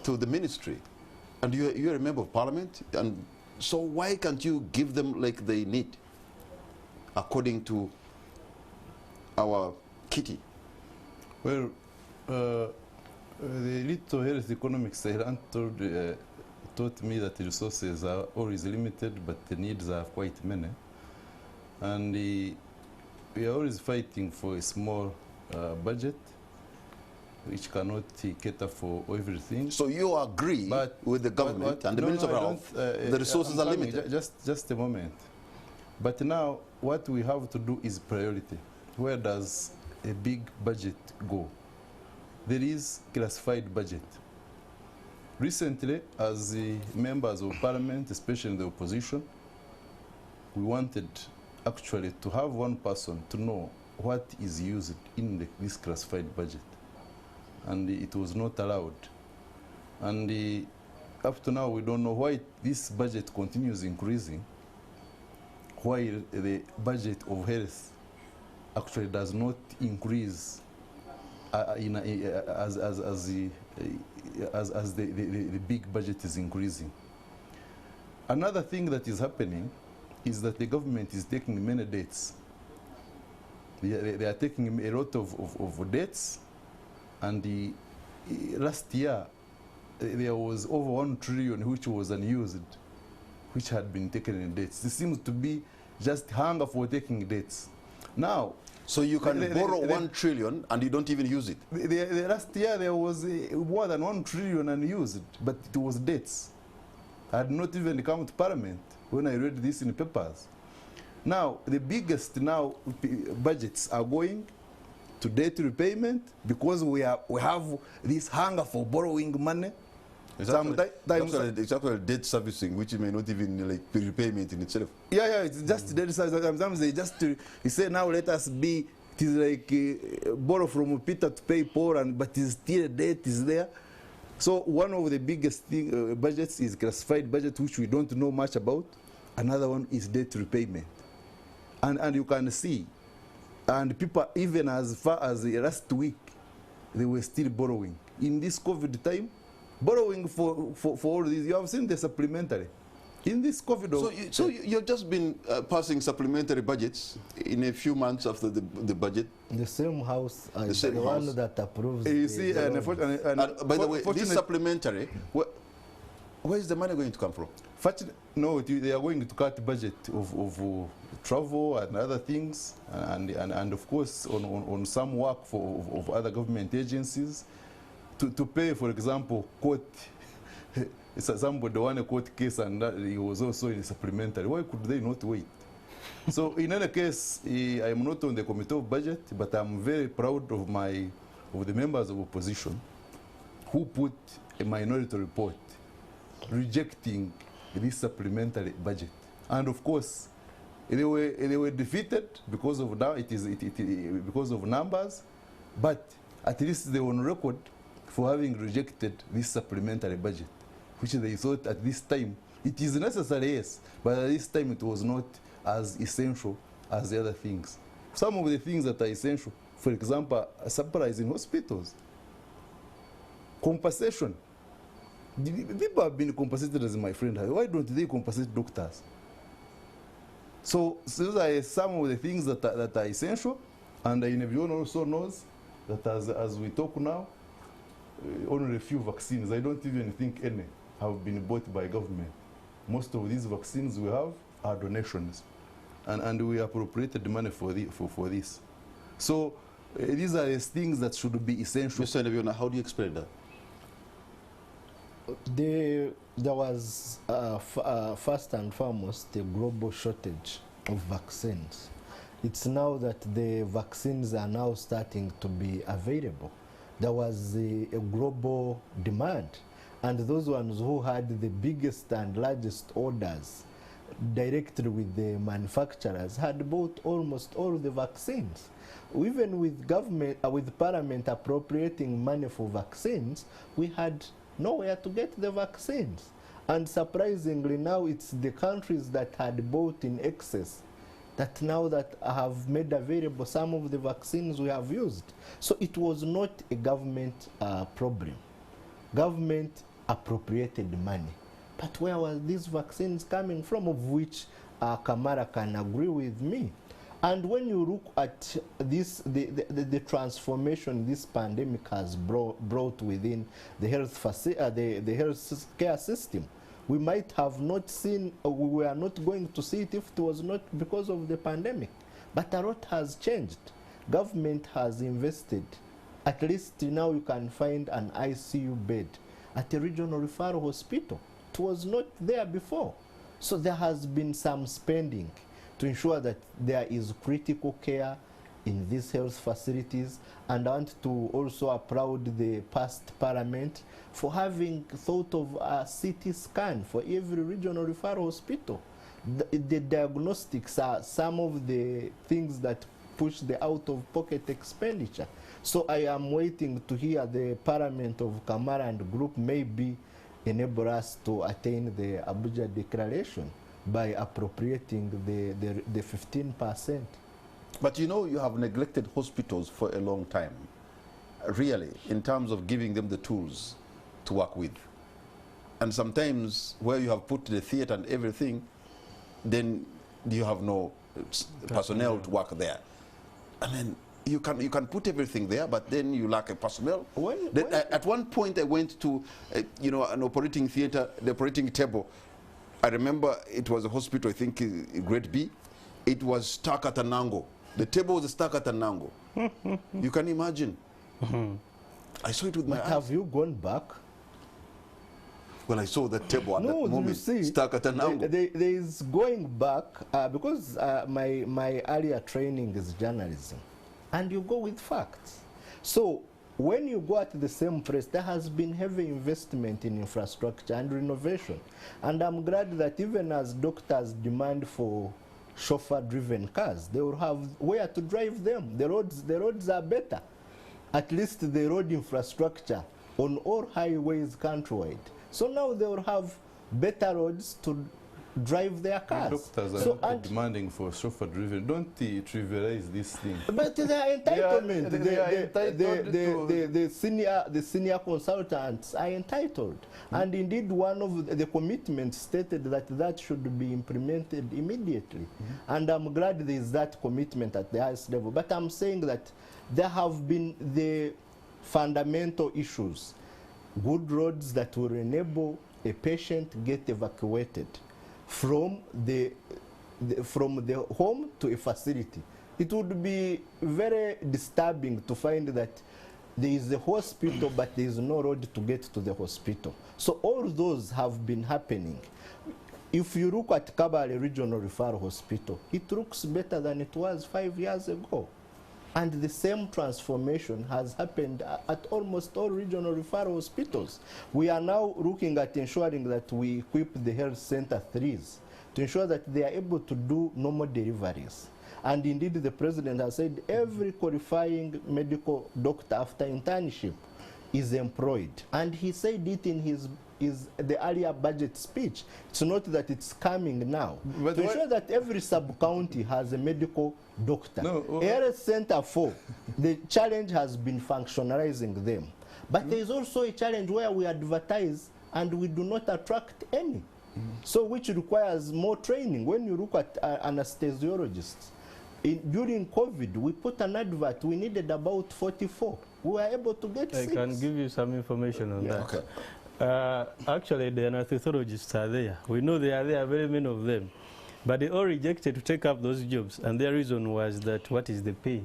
Speaker 1: to the ministry, and you're a member of Parliament, and so why can't you give them like they need, according to our kitty?
Speaker 4: Well, the little health economics I learned taught me that the resources are always limited, but the needs are quite many. And we are always fighting for a small budget, which cannot cater for everything.
Speaker 1: So you agree with the government and the Minister of Health, the resources are limited?
Speaker 4: Just a moment. But now what we have to do is priority. Where does a big budget go? There is classified budget. Recently, as the members of Parliament, especially the opposition, we wanted actually to have one person to know what is used in this classified budget. And it was not allowed. And up to now, we don't know why this budget continues increasing, while the budget of health actually does not increase as the big budget is increasing. Another thing that is happening is that the government is taking many dates. They are taking a lot of dates. And last year, there was over 1 trillion which was unused, which had been taken in dates. This seems to be just hunger for taking dates. Now,
Speaker 1: so you can borrow 1 trillion and you don't even use it?
Speaker 4: Last year there was more than 1 trillion unused, but it was dates. I had not even come to Parliament when I read this in the papers. Now, the biggest budgets are going to debt repayment, because we have this hunger for borrowing money.
Speaker 1: It's actually debt servicing, which may not even like be repayment in itself.
Speaker 4: Yeah, it's just debt servicing. Sometimes they just say, now let us be, it is like borrow from Peter to pay Paul, but it's still a debt is there. So one of the biggest budgets is classified budget, which we don't know much about. Another one is debt repayment. And you can see, and people, even as far as last week, they were still borrowing. In this COVID time, borrowing for all these, you have seen the supplementary. In this COVID...
Speaker 1: So you've just been passing supplementary budgets in a few months after the budget?
Speaker 3: The same house,
Speaker 1: the
Speaker 3: one that approves...
Speaker 1: You see, by the way, this supplementary, where is the money going to come from?
Speaker 4: No, they are going to cut budget of travel and other things, and of course on some work of other government agencies to pay, for example, court. Somebody won a court case and he was also in a supplementary. Why could they not wait? So in any case, I am not on the committee of budget, but I'm very proud of the members of opposition who put a minority report rejecting this supplementary budget. And of course, They were defeated because of now because of numbers, but at least they were on record for having rejected this supplementary budget, which they thought at this time it is necessary, yes, but at this time it was not as essential as the other things. Some of the things that are essential, for example, supplies in hospitals, compensation. People have been compensated, as my friend. Why don't they compensate doctors? So those are some of the things that are essential, and Ainebyoona also knows that as we talk now, only a few vaccines, I don't even think any, have been bought by government. Most of these vaccines we have are donations, and we appropriated money for this. So these are the things that should be essential.
Speaker 1: Mr. Ainebyoona, how do you explain that?
Speaker 3: There was first and foremost a global shortage of vaccines. It's now that the vaccines are now starting to be available. There was a global demand, and those ones who had the biggest and largest orders directly with the manufacturers had bought almost all the vaccines. Even with government, with Parliament appropriating money for vaccines, we had nowhere to get the vaccines. And surprisingly now it's the countries that had bought in excess that now that have made available some of the vaccines we have used. So it was not a government problem. Government appropriated money. But where were these vaccines coming from, of which Kamara can agree with me? And when you look at this, the transformation this pandemic has brought within the the health care system, we might have not seen, or we were not going to see it if it was not because of the pandemic. But a lot has changed. Government has invested. At least now you can find an ICU bed at a regional referral hospital. It was not there before. So there has been some spending to ensure that there is critical care in these health facilities, and I want to also applaud the past Parliament for having thought of a CT scan for every regional referral hospital. The diagnostics are some of the things that push the out-of-pocket expenditure. So I am waiting to hear the Parliament of Kamara and Group maybe enable us to attain the Abuja Declaration by appropriating the 15%.
Speaker 1: But you know, you have neglected hospitals for a long time, really, in terms of giving them the tools to work with. And sometimes where you have put the theater and everything, then you have no personnel to work there. I mean, you can put everything there, but then you lack a personnel. At one point I went to you know, an operating theater, the operating table. I remember it was a hospital, I think Grade B. It was stuck at an angle. The table was stuck at an angle. You can imagine. I saw it with my eyes.
Speaker 3: Have you gone back?
Speaker 1: Well, I saw the table at that moment stuck at an angle.
Speaker 3: There is going back because my earlier training is journalism, and you go with facts. So when you go at the same place, there has been heavy investment in infrastructure and renovation. And I'm glad that even as doctors demand for chauffeur-driven cars, they will have where to drive them. The roads are better. At least the road infrastructure on all highways countrywide. So now they will have better roads to drive their cars.
Speaker 4: Doctors are not demanding for chauffeur-driven. Don't trivialize this thing.
Speaker 3: But their entitlement, the senior consultants are entitled. And indeed, one of the commitments stated that should be implemented immediately. And I'm glad there is that commitment at the highest level. But I'm saying that there have been the fundamental issues. Good roads that will enable a patient get evacuated from the home to a facility. It would be very disturbing to find that there is a hospital but there is no road to get to the hospital. So all those have been happening. If you look at Kabale Regional Referral Hospital, it looks better than it was 5 years ago. And the same transformation has happened at almost all regional referral hospitals. We are now looking at ensuring that we equip the health center 3s to ensure that they are able to do normal deliveries. And indeed, the president has said every qualifying medical doctor after internship is employed. And he said it in the earlier budget speech. It's not that it's coming now.
Speaker 4: But
Speaker 3: to ensure that every sub-county has a medical doctor.
Speaker 4: No,
Speaker 3: Area Center 4, the challenge has been functionalizing them. But there is also a challenge where we advertise and we do not attract any. So which requires more training. When you look at anesthesiologists, during COVID, we put an advert, we needed about 44. We were able to get 6.
Speaker 2: I can give you some information on that.
Speaker 1: Okay.
Speaker 2: Actually, the anesthesiologists are there. We know they are there, very many of them. But they all rejected to take up those jobs. And their reason was that, what is the pay?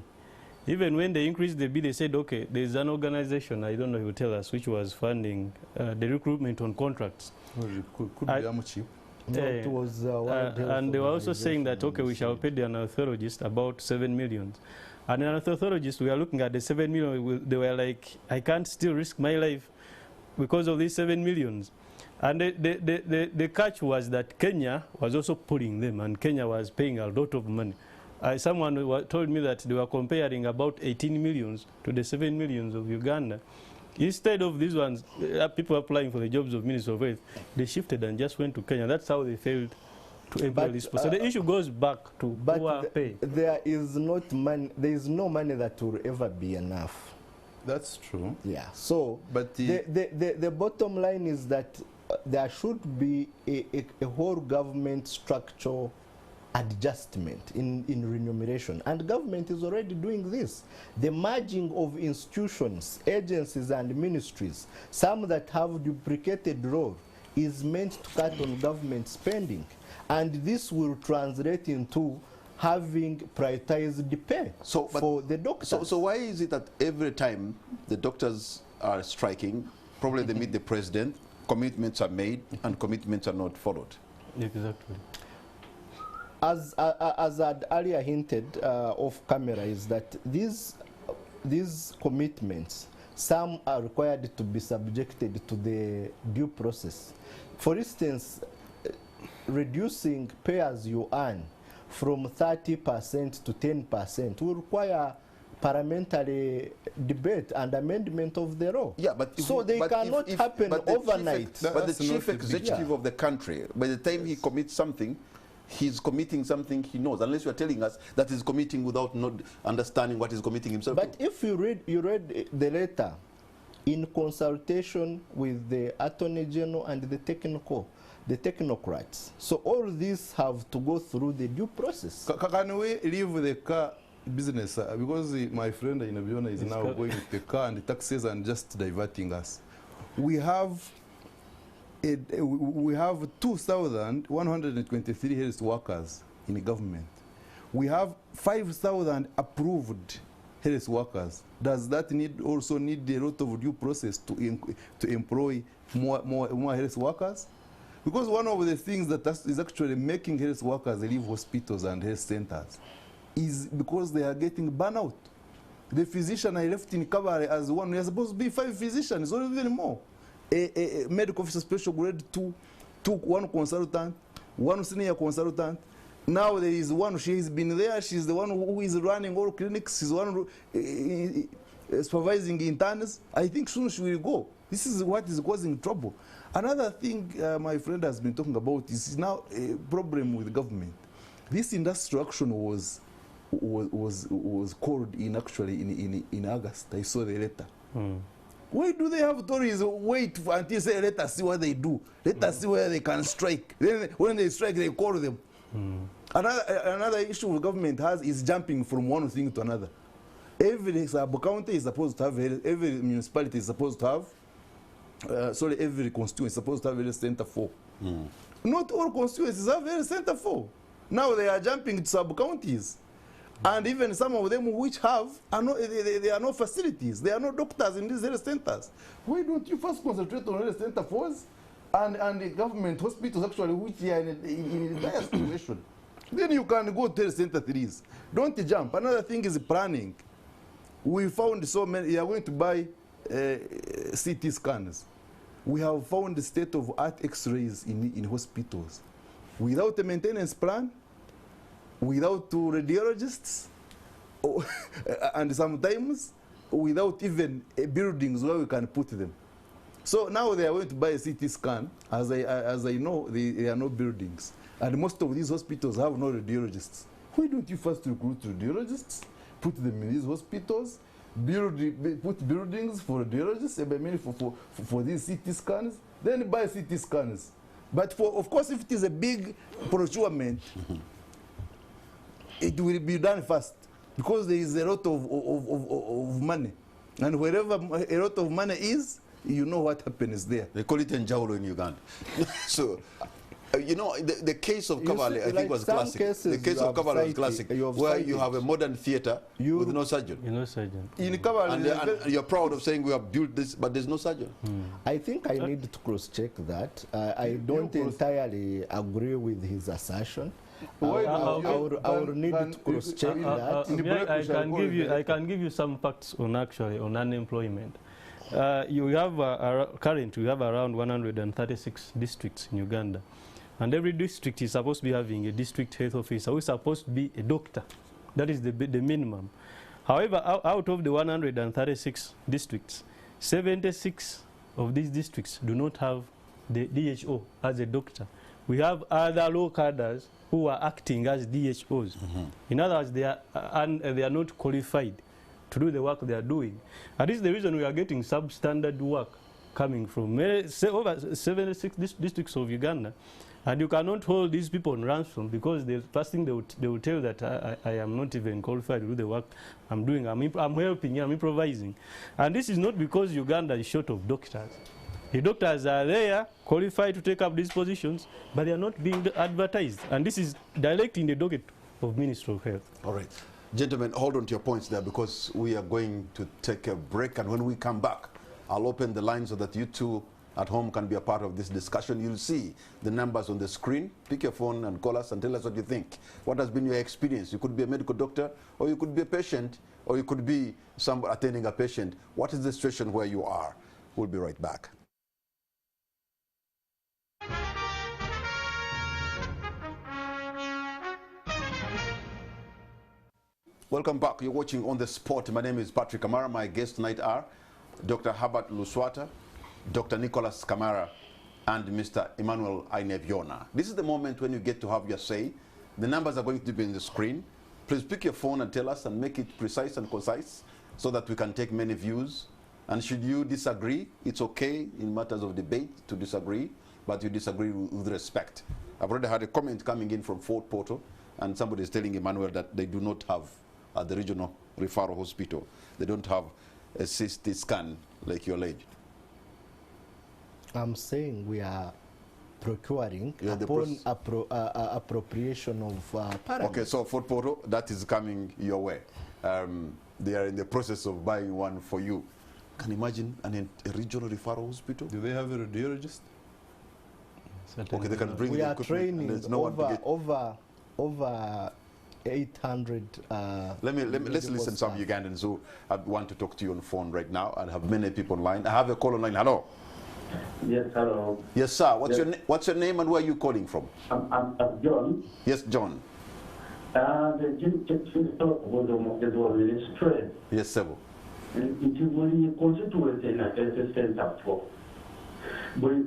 Speaker 2: Even when they increased the pay, they said, okay, there's an organization, I don't know, he will tell us, which was funding the recruitment on contracts.
Speaker 4: Could be how much cheap.
Speaker 3: No, it was World Health
Speaker 2: and they were also saying that, okay, we
Speaker 3: Organization.
Speaker 2: shall pay the anesthetologist about 7 million. And the anesthetologist, we are looking at the 7 million, they were like, I can't still risk my life because of these 7 millions. And the catch was that Kenya was also pulling them, and Kenya was paying a lot of money. Someone told me that they were comparing about 18 millions to the 7 millions of Uganda. Instead of these ones, people applying for the jobs of Minister of Health, they shifted and just went to Kenya. That's how they failed to employ this person. So the issue goes back to poor pay.
Speaker 3: There is not money. There is no money that will ever be enough.
Speaker 4: That's true.
Speaker 3: Yeah. So,
Speaker 4: But
Speaker 3: the bottom line is that there should be a whole government structural adjustment in remuneration, and government is already doing this. The merging of institutions, agencies and ministries, some that have duplicated role, is meant to cut on government spending, and this will translate into having prioritized pay for the doctors.
Speaker 1: So why is it that every time the doctors are striking, probably they meet the president, commitments are made and commitments are not followed?
Speaker 2: Exactly.
Speaker 3: As I'd earlier hinted off camera, is that these commitments, some are required to be subjected to the due process. For instance, reducing pay as you earn from 30% to 10% will require parliamentary debate and amendment of the law.
Speaker 1: Yeah, but
Speaker 3: so they cannot happen overnight.
Speaker 1: But the chief executive of the country, by the time he commits something, he's committing something he knows, unless you are telling us that he's committing without not understanding what he's committing himself
Speaker 3: But
Speaker 1: to.
Speaker 3: if you read the letter in consultation with the Attorney General and the technocrats. So all these have to go through the due process.
Speaker 4: Can we leave the car business? Because my friend Ainebyoona is now going with the car and the taxes and just diverting us. We have 2,123 health workers in the government. We have 5,000 approved health workers. Does that also need a lot of due process to employ more health workers? Because one of the things that is actually making health workers leave hospitals and health centers is because they are getting burnout. The physician I left in Kabale as one, we are supposed to be 5 physicians or even more. A medical officer special grade 2, one consultant, one senior consultant. Now there is one, she has been there, she's the one who is running all clinics, she's the one supervising interns. I think soon she will go. This is what is causing trouble. Another thing my friend has been talking about is now a problem with government. This industrial action was called in actually in August. I saw the letter. Why do they have Tories wait until say, let us see what they do? Let us see where they can strike. Then when they strike, they call them. Another issue the government has is jumping from one thing to another. Every sub-county is supposed to have, every municipality is supposed to have, every constituency is supposed to have a center for. Not all constituencies have a center for. Now they are jumping to sub-counties. And even some of them which have, there are no facilities. There are no doctors in these health centers. Why don't you first concentrate on health center force and the government hospitals actually which are in dire situation? Then you can go to health center 3s. Don't jump. Another thing is planning. We found so many, you are going to buy CT scans. We have found the state-of-art X-rays in hospitals. without a maintenance plan, without two radiologists, and sometimes without even buildings where we can put them. So now they are going to buy a CT scan. As I know, there are no buildings. And most of these hospitals have no radiologists. Why don't you first recruit radiologists, put them in these hospitals, put buildings for radiologists, I mean for these CT scans, then buy CT scanners. But of course, if it is a big procurement, it will be done fast because there is a lot of money. And wherever a lot of money is, you know what happens there.
Speaker 1: They call it Njawulo in Uganda. So, you know, the case of Kabale, I think, was classic. The case of Kabale was classic, where you have a modern theater with no surgeon.
Speaker 2: No surgeon.
Speaker 4: In Kabale,
Speaker 1: and you're proud of saying we have built this, but there's no surgeon.
Speaker 3: I think I need to cross-check that. I don't entirely agree with his assertion. I will need to cross-check that.
Speaker 2: I can give you some facts on unemployment. You have currently we have around 136 districts in Uganda, and every district is supposed to be having a district health officer who is supposed to be a doctor. That is the minimum. However, out of the 136 districts, 76 of these districts do not have the DHO as a doctor. We have other low cadres who are acting as DHOs. In other words, they are not qualified to do the work they are doing. And this is the reason we are getting substandard work coming from over 76 districts of Uganda. And you cannot hold these people on ransom because the first thing they will tell you that I am not even qualified to do the work I'm doing. I'm helping you, I'm improvising. And this is not because Uganda is short of doctors. The doctors are there, qualified to take up these positions, but they are not being advertised. And this is directly in the docket of Ministry of Health.
Speaker 1: All right. Gentlemen, hold on to your points there because we are going to take a break. And when we come back, I'll open the line so that you two at home can be a part of this discussion. You'll see the numbers on the screen. Pick your phone and call us and tell us what you think. What has been your experience? You could be a medical doctor, or you could be a patient, or you could be somebody attending a patient. What is the situation where you are? We'll be right back. Welcome back. You're watching On the Spot. My name is Patrick Kamara. My guests tonight are Dr. Herbert Luswata, Dr. Nicholas Kamara, and Mr. Emanuel Ainebyoona. This is the moment when you get to have your say. The numbers are going to be on the screen. Please pick your phone and tell us and make it precise and concise so that we can take many views. And should you disagree, it's okay in matters of debate to disagree, but you disagree with respect. I've already had a comment coming in from Fort Portal, and somebody is telling Emmanuel that they do not have at the regional referral hospital. They don't have a CT scan like you alleged.
Speaker 3: I'm saying we are procuring upon appropriation of parameters.
Speaker 1: Okay, so Fort Portal, that is coming your way. They are in the process of buying one for you. Can you imagine a regional referral hospital?
Speaker 4: Do they have a radiologist?
Speaker 1: Okay, they can bring
Speaker 3: we
Speaker 1: the
Speaker 3: are
Speaker 1: equipment.
Speaker 3: training
Speaker 1: No
Speaker 3: over 800.
Speaker 1: Let's listen to some Ugandans who want to talk to you on the phone right now and have many people online. I have a call online. Hello.
Speaker 5: Yes, hello.
Speaker 1: Yes, sir. What's your name and where are you calling from?
Speaker 5: I'm John.
Speaker 1: Yes, John.
Speaker 5: The was straight.
Speaker 1: Yes, sir.
Speaker 5: It is constituency in a center for. Will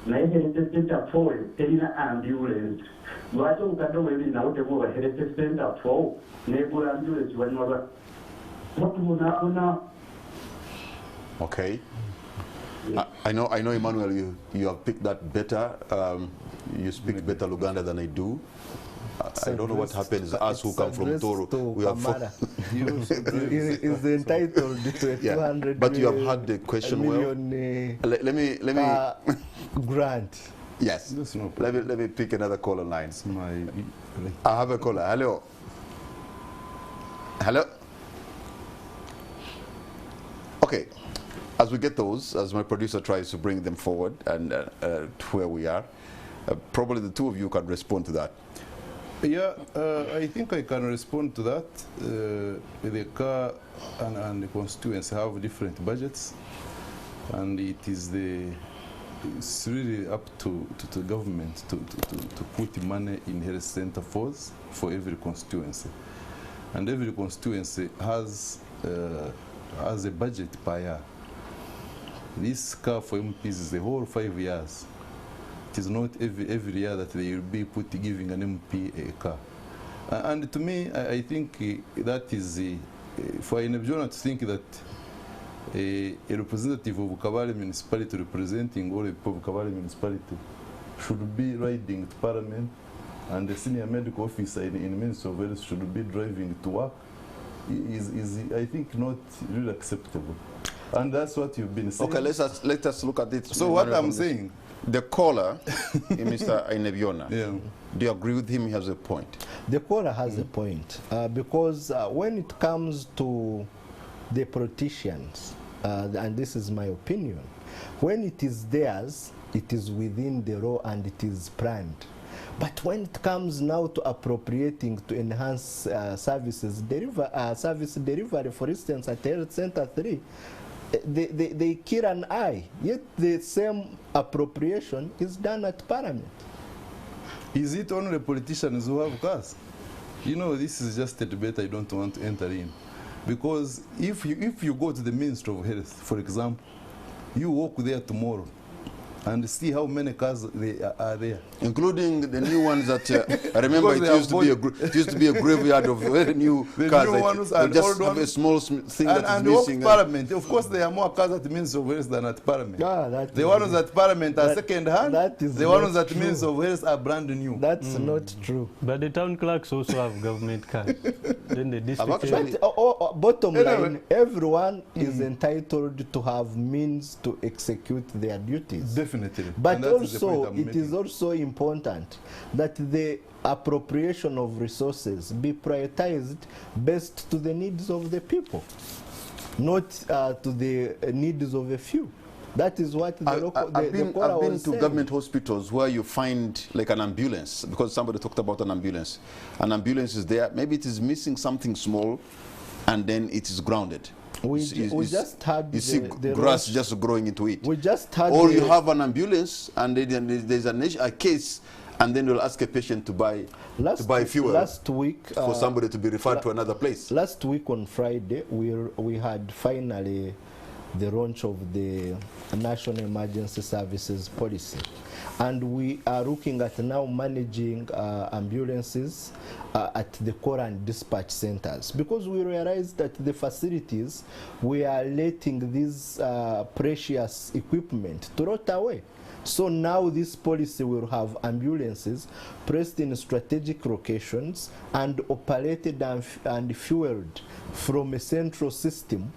Speaker 5: na heritage center for telina ambulance lwacho ukanda webi na utebo wa heritage center for nebo ambulance wanwa what una.
Speaker 1: Okay. I know Emmanuel, you have picked that better. You speak better Luganda than I do. I don't know what happens. Us who come from Toro, we have
Speaker 3: is entitled to 200
Speaker 1: but you have had the question well. Let me
Speaker 3: grant.
Speaker 1: Yes. No, let me pick another call online. I have a caller. Hello. Hello. Okay. As we get those, as my producer tries to bring them forward and to where we are, probably the two of you can respond to that.
Speaker 4: Yeah, I think I can respond to that. The CAR and the constituency have different budgets, and it is the it's really up to the government to put money in health center for every constituency. And every constituency has a budget per year. This car for MPs is the whole 5 years. It is not every year that they will be giving an MP a car. And to me, I think that is for Ainebyoona to think that a representative of Kabale municipality representing all the people of Kabale municipality should be riding to Parliament, and the senior medical officer in Ministry of Health should be driving to work is I think not really acceptable. And that's what you've been saying.
Speaker 1: Okay, let us look at it.
Speaker 4: So what I'm saying,
Speaker 1: the caller, Mr. Ainebyoona,
Speaker 4: yeah.
Speaker 1: do you agree with him? He has a point.
Speaker 3: The caller has a point because when it comes to the politicians, and this is my opinion, when it is theirs, it is within the law and it is planned. But when it comes now to appropriating to enhance service delivery, for instance, at Health Center 3, they kill an eye, yet the same appropriation is done at Parliament.
Speaker 4: Is it only politicians who have cars? You know, this is just a debate I don't want to enter in. Because if you go to the Ministry of Health, for example, you walk there tomorrow and see how many cars are there.
Speaker 1: Including the new ones that, I remember it used to be a graveyard of very new cars.
Speaker 4: New ones
Speaker 1: and
Speaker 4: and
Speaker 1: just
Speaker 4: old
Speaker 1: have a
Speaker 4: ones.
Speaker 1: small thing that
Speaker 4: And
Speaker 1: is
Speaker 4: walk
Speaker 1: missing.
Speaker 4: Parliament. Of course, there are more cars at the Ministry of Health than at Parliament.
Speaker 3: Yeah,
Speaker 4: The ones at Parliament are
Speaker 3: that-
Speaker 4: second hand.
Speaker 3: that is
Speaker 4: The ones
Speaker 3: not
Speaker 4: at the
Speaker 3: true.
Speaker 4: Ministry of Health are brand new.
Speaker 3: That's not true.
Speaker 2: But the town clerks also have government cars. Then the district
Speaker 1: actually-
Speaker 3: But bottom
Speaker 4: Anyway.
Speaker 3: line, everyone is entitled to have means to execute their duties.
Speaker 4: Definitely.
Speaker 3: But
Speaker 4: And that is the point
Speaker 3: also,
Speaker 4: I'm
Speaker 3: it
Speaker 4: making.
Speaker 3: is also important that the appropriation of resources be prioritized based to the needs of the people, not to the needs of a few. That is what the local
Speaker 1: I've been to
Speaker 3: saying.
Speaker 1: government hospitals where you find like an ambulance, because somebody talked about an ambulance. An ambulance is there, maybe it is missing something small, and then it is grounded.
Speaker 3: We just had
Speaker 1: you see
Speaker 3: the
Speaker 1: grass
Speaker 3: rush.
Speaker 1: just growing into it.
Speaker 3: We just had
Speaker 1: Or you
Speaker 3: the-
Speaker 1: have an ambulance and then there's a case, and then you'll ask a patient to buy fuel
Speaker 3: Last week,
Speaker 1: for somebody to be referred to another place.
Speaker 3: last week on Friday, we had finally the launch of the National Emergency Services Policy. And we are looking at now managing ambulances at the core and dispatch centers, because we realized that the facilities, we are letting this precious equipment to rot away. So now this policy will have ambulances placed in strategic locations and operated and fueled from a central system.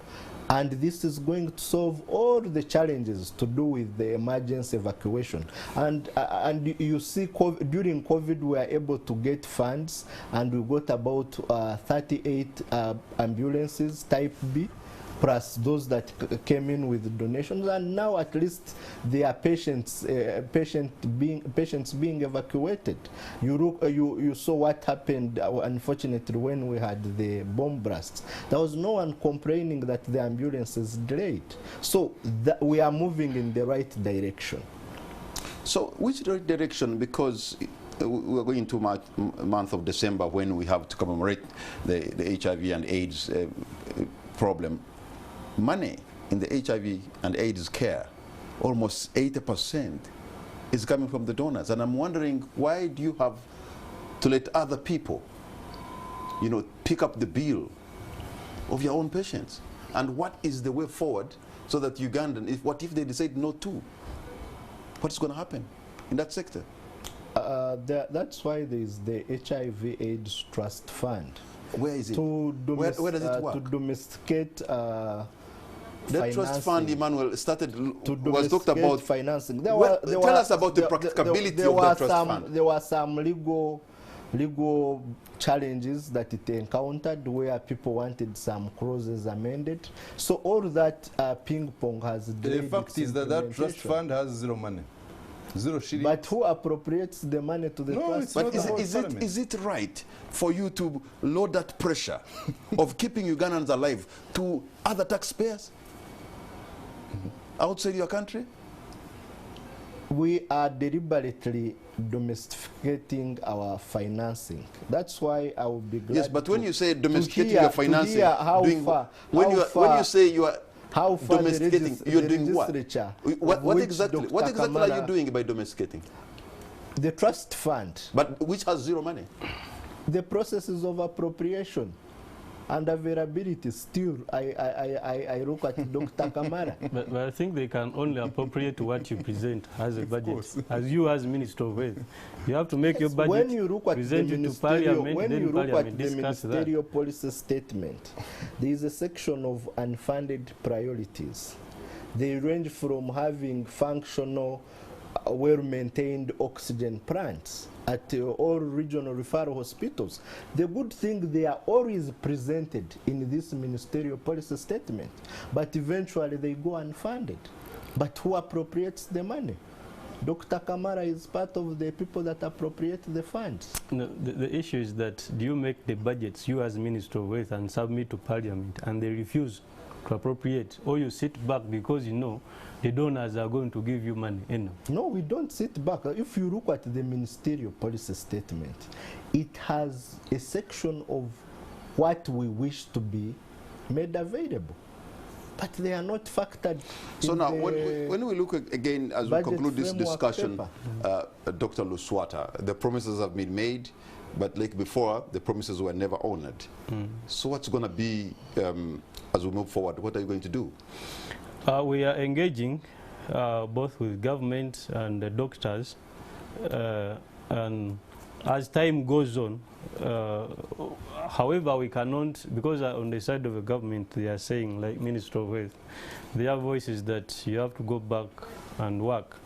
Speaker 3: And this is going to solve all the challenges to do with the emergency evacuation. And you see, during COVID, we are able to get funds, and we got about 38 ambulances type B, plus those that came in with donations, and now at least there are patients being evacuated. You saw what happened, unfortunately, when we had the bomb blasts. There was no one complaining that the ambulance is delayed. So we are moving in the right direction.
Speaker 1: So which direction? Because we are going into month of December, when we have to commemorate the HIV and AIDS problem. Money in the HIV and AIDS care, almost 80%, is coming from the donors. And I'm wondering, why do you have to let other people, you know, pick up the bill of your own patients? And what is the way forward so that Ugandan, what if they decide not to? What's going to happen in that sector?
Speaker 3: That's why there is the HIV AIDS Trust Fund.
Speaker 1: Where is it?
Speaker 3: Where
Speaker 1: does it work?
Speaker 3: To domesticate
Speaker 1: That trust fund, Emanuel, was talked
Speaker 3: domesticate
Speaker 1: about
Speaker 3: financing.
Speaker 1: Tell us about the practicability of that trust fund.
Speaker 3: There were some legal challenges that it encountered where people wanted some clauses amended. So all that ping pong has delayed.
Speaker 4: The fact is that that trust fund has zero money. 0 shillings.
Speaker 3: But who appropriates the money to the trust fund?
Speaker 1: But is it right for you to load that pressure of keeping Ugandans alive to other taxpayers outside your country?
Speaker 3: We are deliberately domesticating our financing. That's why I will be glad.
Speaker 1: Yes, but when you say domesticating
Speaker 3: hear,
Speaker 1: your financing,
Speaker 3: doing
Speaker 1: when you say you are
Speaker 3: how far
Speaker 1: domesticating, you're doing what? What exactly?
Speaker 3: Dr.
Speaker 1: What exactly
Speaker 3: Kamara,
Speaker 1: are you doing by domesticating?
Speaker 3: The trust fund.
Speaker 1: But which has zero money?
Speaker 3: The processes of appropriation and availability still, I look at Dr. Kamara.
Speaker 2: But I think they can only appropriate what you present as a budget. As you as Minister of Health, you have to make your budget,
Speaker 3: when you look at
Speaker 2: present it to Parliament,
Speaker 3: when
Speaker 2: then
Speaker 3: you look
Speaker 2: Parliament
Speaker 3: at the
Speaker 2: discuss
Speaker 3: ministerial policy statement, there is a section of unfunded priorities. They range from having functional, well-maintained oxygen plants at all regional referral hospitals. The good thing, they are always presented in this ministerial policy statement, but eventually they go unfunded. But who appropriates the money? Dr. Kamara is part of the people that appropriate the funds.
Speaker 2: No, the issue is that do you make the budgets, you as Minister of Health, and submit to Parliament, and they refuse to appropriate, or you sit back because you know the donors are going to give you money?
Speaker 3: No, we don't sit back. If you look at the ministerial policy statement, it has a section of what we wish to be made available, but they are not factored.
Speaker 1: So now, when we look again, as we conclude this discussion, Dr. Luswata, the promises have been made, but like before, the promises were never honored. So what's going to be, as we move forward, what are you going to do?
Speaker 2: We are engaging both with government and the doctors, and as time goes on, however, we cannot, because on the side of the government, they are saying, like Minister of Health, their voice is that you have to go back and work.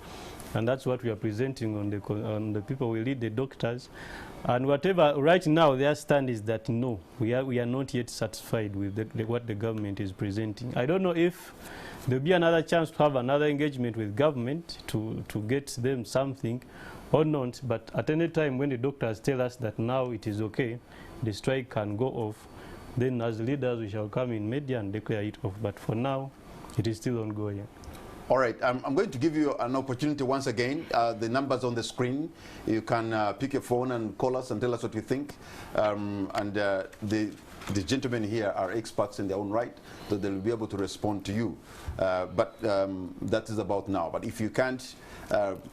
Speaker 2: And that's what we are presenting on the people we lead, the doctors. And whatever, right now, their stand is that no, we are not yet satisfied with what the government is presenting. I don't know if there'll be another chance to have another engagement with government to get them something or not, but at any time when the doctors tell us that now it is okay, the strike can go off, then as leaders we shall come in media and declare it off. But for now, it is still ongoing.
Speaker 1: All right, I'm going to give you an opportunity once again. The number's on the screen. You can pick your phone and call us and tell us what you think. The gentlemen here are experts in their own right, so they'll be able to respond to you. But that is about now. But if you can't,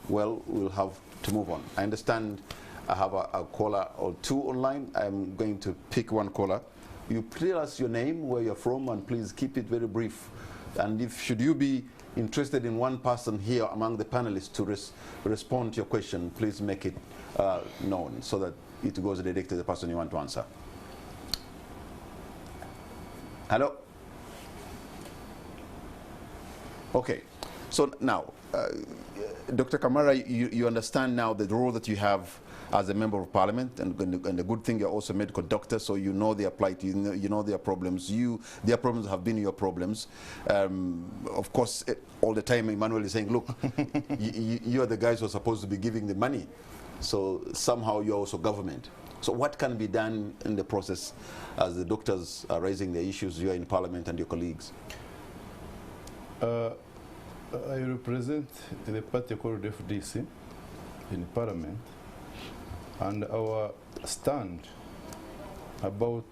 Speaker 1: well, we'll have to move on. I understand I have a caller or two online. I'm going to pick one caller. You tell us your name, where you're from, and please keep it very brief. And if should you be interested in one person here among the panelists to respond to your question, please make it known so that it goes direct to the person you want to answer. Hello? Okay. So now, Dr. Kamara, you understand now the role that you have as a member of parliament, and the good thing, you're also a medical doctor, so you know their plight, you know their problems. Their problems have been your problems. Of course, all the time Emanuel is saying, look, you are the guys who are supposed to be giving the money, so somehow you're also government. So what can be done in the process as the doctors are raising their issues, you are in parliament and your colleagues?
Speaker 4: I represent the party called FDC in parliament, and our stand about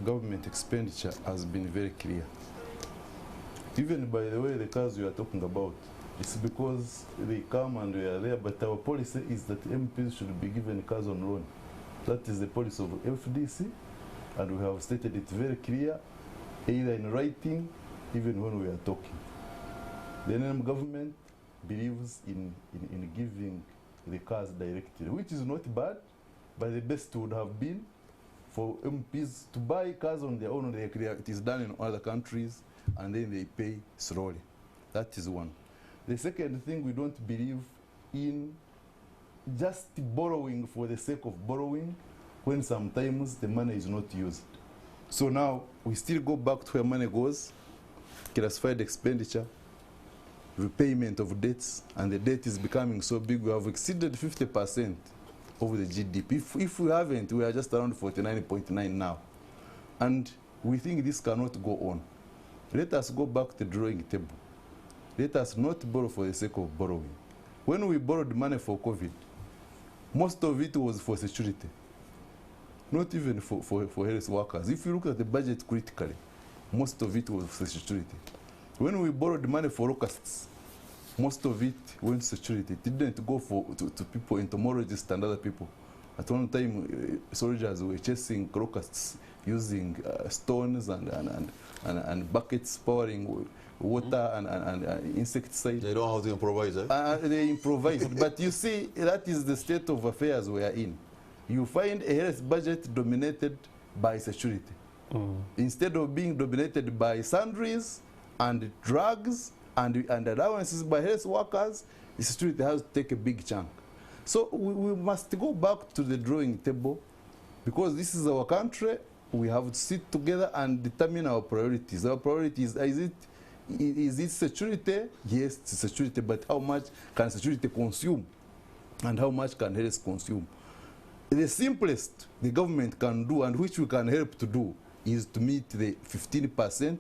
Speaker 4: government expenditure has been very clear. Even by the way, the cars we are talking about, it's because they come and we are there, but our policy is that MPs should be given cars on loan. That is the policy of FDC, and we have stated it very clear, either in writing, even when we are talking. The NM government believes in giving the cars directly, which is not bad, but the best would have been for MPs to buy cars on their own. It is done in other countries, and then they pay slowly. That is one. The second thing, we don't believe in just borrowing for the sake of borrowing when sometimes the money is not used. So now we still go back to where money goes: classified expenditure, repayment of debts, and the debt is becoming so big. We have exceeded 50% of the GDP. If we haven't, we are just around 49.9 now. And we think this cannot go on. Let us go back to the drawing table. Let us not borrow for the sake of borrowing. When we borrowed money for COVID, most of it was for security, not even for health workers. If you look at the budget critically, most of it was for security. When we borrowed money for locusts, most of it went to security. It didn't go to people, entomologists and other people. At one time, soldiers were chasing locusts using stones and buckets pouring water and insecticide.
Speaker 1: They don't know how to improvise, eh?
Speaker 4: They improvised. But you see, that is the state of affairs we are in. You find a health budget dominated by security. Instead of being dominated by sundries and drugs and allowances by health workers, the security has to take a big chunk. So we must go back to the drawing table, because this is our country. We have to sit together and determine our priorities. Our priorities, is it security? Yes, it's security, but how much can security consume? And how much can health consume? The simplest the government can do, and which we can help to do, is to meet the 15%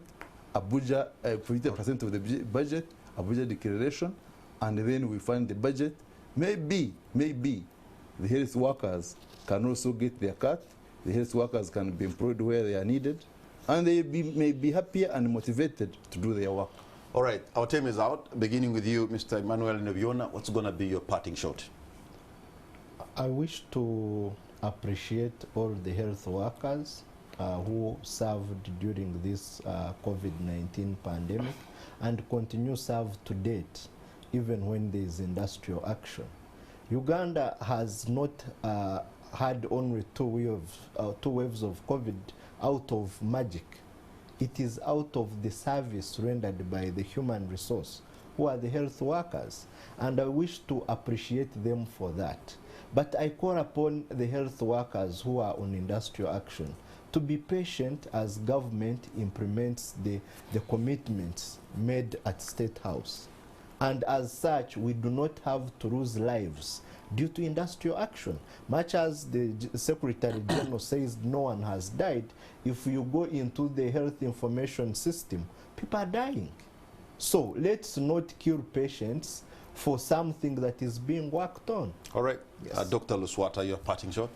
Speaker 4: Abuja, 50% of the budget, Abuja declaration, and then we find the budget. Maybe the health workers can also get their cut. The health workers can be employed where they are needed, and they may be happier and motivated to do their work.
Speaker 1: All right, our time is out. Beginning with you, Mr. Emanuel Ainebyoona, what's going to be your parting shot?
Speaker 3: I wish to appreciate all the health workers who served during this COVID-19 pandemic and continue serve to date, even when there is industrial action. Uganda has not had only two waves of COVID out of magic. It is out of the service rendered by the human resource, who are the health workers, and I wish to appreciate them for that. But I call upon the health workers who are on industrial action to be patient as government implements the commitments made at State House. And as such, we do not have to lose lives due to industrial action. Much as the Secretary General says no one has died, if you go into the health information system, people are dying. So let's not kill patients for something that is being worked on.
Speaker 1: All right.
Speaker 3: Yes.
Speaker 1: Dr. Luswata, your parting shot?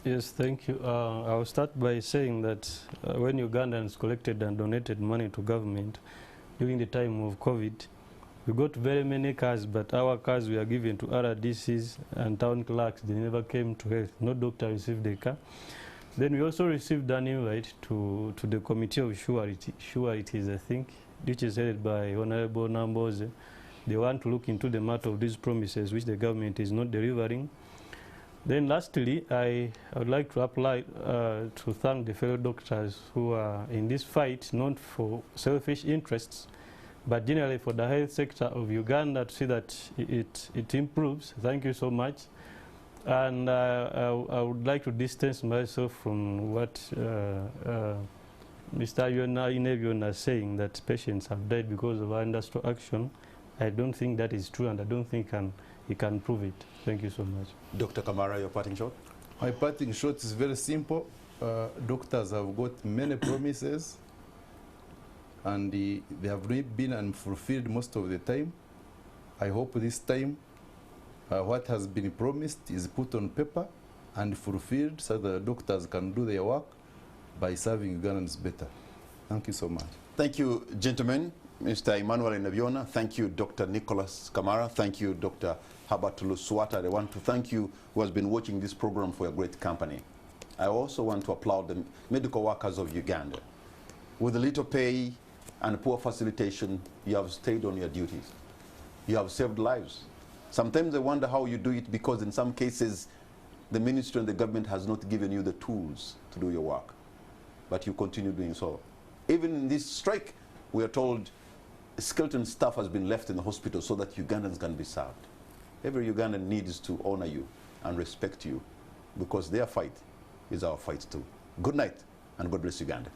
Speaker 2: Yes, thank you. I'll start by saying that when Ugandans collected and donated money to government during the time of COVID, we got very many cars, but our cars were given to RDCs and town clerks. They never came to health. No doctor received a car. Then we also received an invite to the Committee of Sureties, I think, which is headed by Honorable Namboze. They want to look into the matter of these promises which the government is not delivering. Then lastly, I would like to apply to thank the fellow doctors who are in this fight, not for selfish interests, but generally for the health sector of Uganda, to see that it improves. Thank you so much. And I would like to distance myself from what Mr. Ainebyoona is saying, that patients have died because of our industrial action. I don't think that is true, and I don't think he can prove it. Thank you so much.
Speaker 1: Dr. Kamara, your parting shot?
Speaker 4: My parting shot is very simple. Doctors have got many promises, and they have been unfulfilled most of the time. I hope this time what has been promised is put on paper and fulfilled, so that doctors can do their work by serving Ugandans better. Thank you so much.
Speaker 1: Thank you, gentlemen. Mr. Emanuel Ainebyoona, thank you, Dr. Nicholas Kamara, thank you, Dr. Herbert Luswata. I want to thank you who has been watching this program for your great company. I also want to applaud the medical workers of Uganda. With little pay and poor facilitation, you have stayed on your duties. You have saved lives. Sometimes I wonder how you do it, because in some cases, the ministry and the government has not given you the tools to do your work. But you continue doing so. Even in this strike, we are told skeleton staff has been left in the hospital so that Ugandans can be served. Every Ugandan needs to honor you and respect you, because their fight is our fight too. Good night, and God bless Uganda.